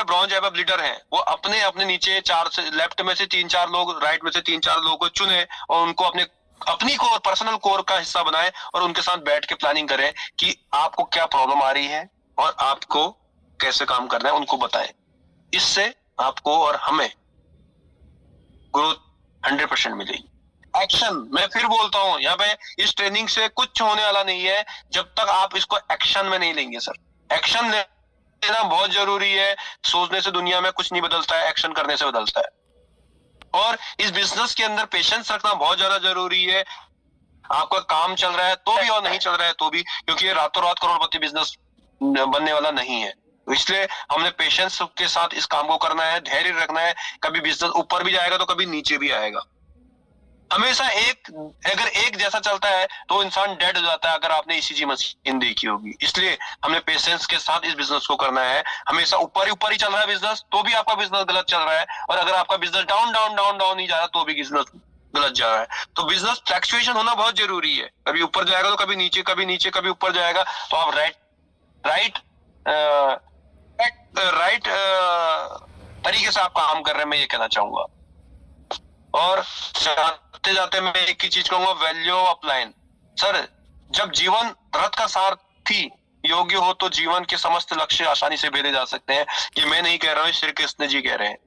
ब्रॉन्ज एबव लीडर हैं, वो अपने अपने नीचे 4 से लेफ्ट में से 3-4 लोग, राइट में से 3-4 लोगों को चुने और उनको अपनी कोर, पर्सनल कोर का हिस्सा बनाए और उनके साथ बैठ के प्लानिंग करें कि आपको क्या प्रॉब्लम आ रही है और आपको कैसे काम करना है, उनको बताएं। इससे आपको और हमें ग्रोथ 100% मिलेगी। एक्शन, मैं फिर बोलता हूं, यहाँ पे इस ट्रेनिंग से कुछ होने वाला नहीं है जब तक आप इसको एक्शन में नहीं लेंगे सर। एक्शन लेना बहुत जरूरी है। सोचने से दुनिया में कुछ नहीं बदलता है, एक्शन करने से बदलता है। और इस बिजनेस के अंदर पेशेंस रखना बहुत ज्यादा जरूरी है। आपका काम चल रहा है तो भी और नहीं चल रहा है तो भी, क्योंकि ये रातों रात करोड़पति बिजनेस बनने वाला नहीं है। इसलिए हमने पेशेंस के साथ इस काम को करना है, धैर्य रखना है। कभी बिजनेस ऊपर भी जाएगा तो कभी नीचे भी आएगा। हमेशा अगर एक जैसा चलता है तो इंसान डेड हो जाता है, अगर आपने ईसीजी मशीन देखी होगी। इसलिए हमने पेशेंस के साथ इस बिजनेस को करना है। हमेशा ऊपर ही चल रहा है बिजनेस तो भी आपका बिजनेस गलत चल रहा है, और अगर आपका बिजनेस डाउन ही जा रहा है तो भी बिजनेस गलत जा रहा है। तो बिजनेस फ्लक्चुएशन होना बहुत जरूरी है। कभी ऊपर जाएगा तो कभी नीचे, कभी नीचे कभी ऊपर जाएगा। तो आप राइट तरीके से आप काम कर रहे हैं, मैं ये कहना चाहूंगा। और जाते जाते मैं एक ही चीज कहूंगा, वैल्यू ऑफ लाइन। सर, जब जीवन रथ का सारथी योग्य हो तो जीवन के समस्त लक्ष्य आसानी से भेदे जा सकते हैं। ये मैं नहीं कह रहा हूँ, श्री कृष्ण जी कह रहे हैं।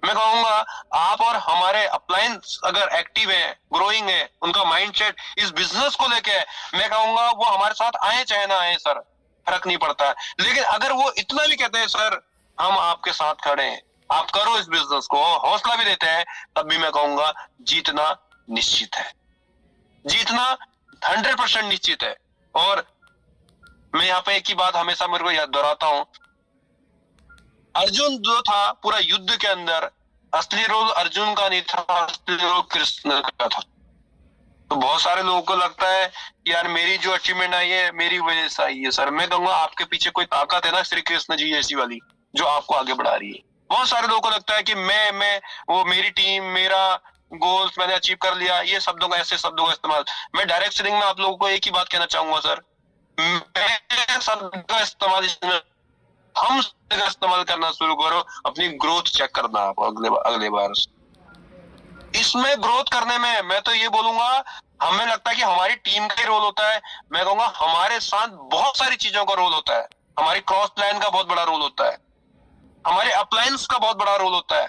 मैं कहूंगा आप और हमारे अपलाइंस अगर एक्टिव है, ग्रोइंग है, उनका माइंडसेट इस बिजनेस को लेके है, मैं कहूंगा वो हमारे साथ आए चाहे ना आए सर, फर्क नहीं पड़ता है। लेकिन अगर वो इतना भी कहते हैं सर हम आपके साथ खड़े हैं, आप करो इस बिजनेस को, हौसला भी देते हैं, तब भी मैं कहूंगा जीतना निश्चित है। जीतना 100% निश्चित है। और मैं यहाँ पे एक ही बात हमेशा मेरे को याद दोहराता हूं, अर्जुन जो था पूरा युद्ध के अंदर, असली रोल अर्जुन का नहीं था, असली रोल कृष्ण का था। तो बहुत सारे लोगों को लगता है कि यार मेरी जो अचीवमेंट आई है मेरी वजह से आई है। सर मैं कहूंगा आपके पीछे कोई ताकत है ना, श्री कृष्ण जी जैसी वाली, जो आपको आगे बढ़ा रही है। बहुत सारे लोगों को लगता है कि मैं वो मेरी टीम, मेरा गोल्स मैंने अचीव कर लिया, ये शब्दों का, ऐसे शब्दों का इस्तेमाल। मैं डायरेक्ट सेलिंग में आप लोगों को एक ही बात कहना चाहूंगा सर, मैं शब्द का इस्तेमाल हम इस्तेमाल करना शुरू करो। अपनी ग्रोथ चेक करना आप अगले बार। इसमें ग्रोथ करने में मैं तो ये बोलूंगा, हमें लगता है कि हमारी टीम का रोल होता है। मैं कहूंगा हमारे साथ बहुत सारी चीजों का रोल होता है। हमारी क्रॉस प्लान का बहुत बड़ा रोल होता है, हमारे अप्लायंस का बहुत बड़ा रोल होता है,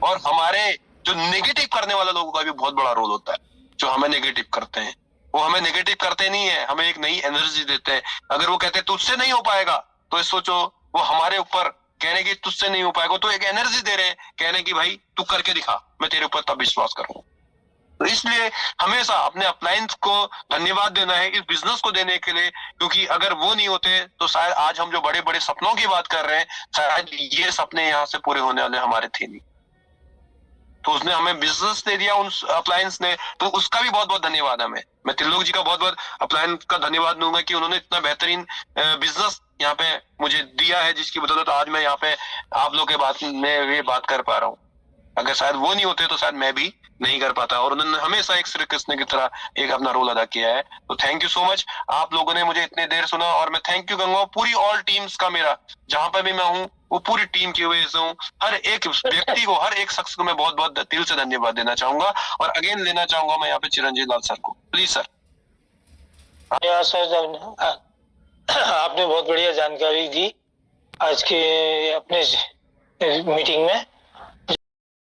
और हमारे जो नेगेटिव करने वाले लोगों का भी बहुत बड़ा रोल होता है। जो हमें नेगेटिव करते हैं वो हमें नेगेटिव करते नहीं है, हमें एक नई एनर्जी देते हैं। अगर वो कहते हैं तुझसे नहीं हो पाएगा, तो सोचो वो हमारे ऊपर कहने की तुझसे नहीं हो पाएगा, तो एक एनर्जी दे रहे हैं कहने की भाई तू करके दिखा, मैं तेरे ऊपर तब विश्वास करूंगा। तो इसलिए हमेशा अपने अपलायंस को धन्यवाद देना है इस बिजनेस को देने के लिए, क्योंकि अगर वो नहीं होते तो शायद आज हम जो बड़े बड़े सपनों की बात कर रहे हैं, शायद ये सपने यहाँ से पूरे होने वाले हमारे थे नहीं। तो उसने हमें बिजनेस दे दिया उन अप्लायंस ने, तो उसका भी बहुत बहुत धन्यवाद हमें। मैं त्रिलोक जी का बहुत बहुत अप्लायंस का धन्यवाद दूंगा कि उन्होंने इतना बेहतरीन बिजनेस यहाँ पे मुझे दिया है, जिसकी बदौलत आज मैं यहाँ पे आप लोग के बात में ये बात कर पा रहा हूँ। अगर शायद वो नहीं होते तो शायद मैं भी नहीं कर पाता, और उन्होंने हमेशा एक श्री कृष्ण की तरह एक अपना रोल अदा किया है। तो थैंक यू सो मच, आप लोगों ने मुझे इतने देर सुना, और मैं थैंक यू कहूंगा पूरी ऑल टीम्स का, मेरा जहां पर भी मैं हूँ वो पूरी टीम की वजह से हूँ। हर एक व्यक्ति को, हर एक शख्स को मैं बहुत बहुत दिल से धन्यवाद देना चाहूंगा, और अगेन लेना चाहूंगा मैं यहाँ पे चिरंजीव लाल सर को। Please sir. सर, आपने बहुत बढ़िया जानकारी दी आज के अपने मीटिंग में।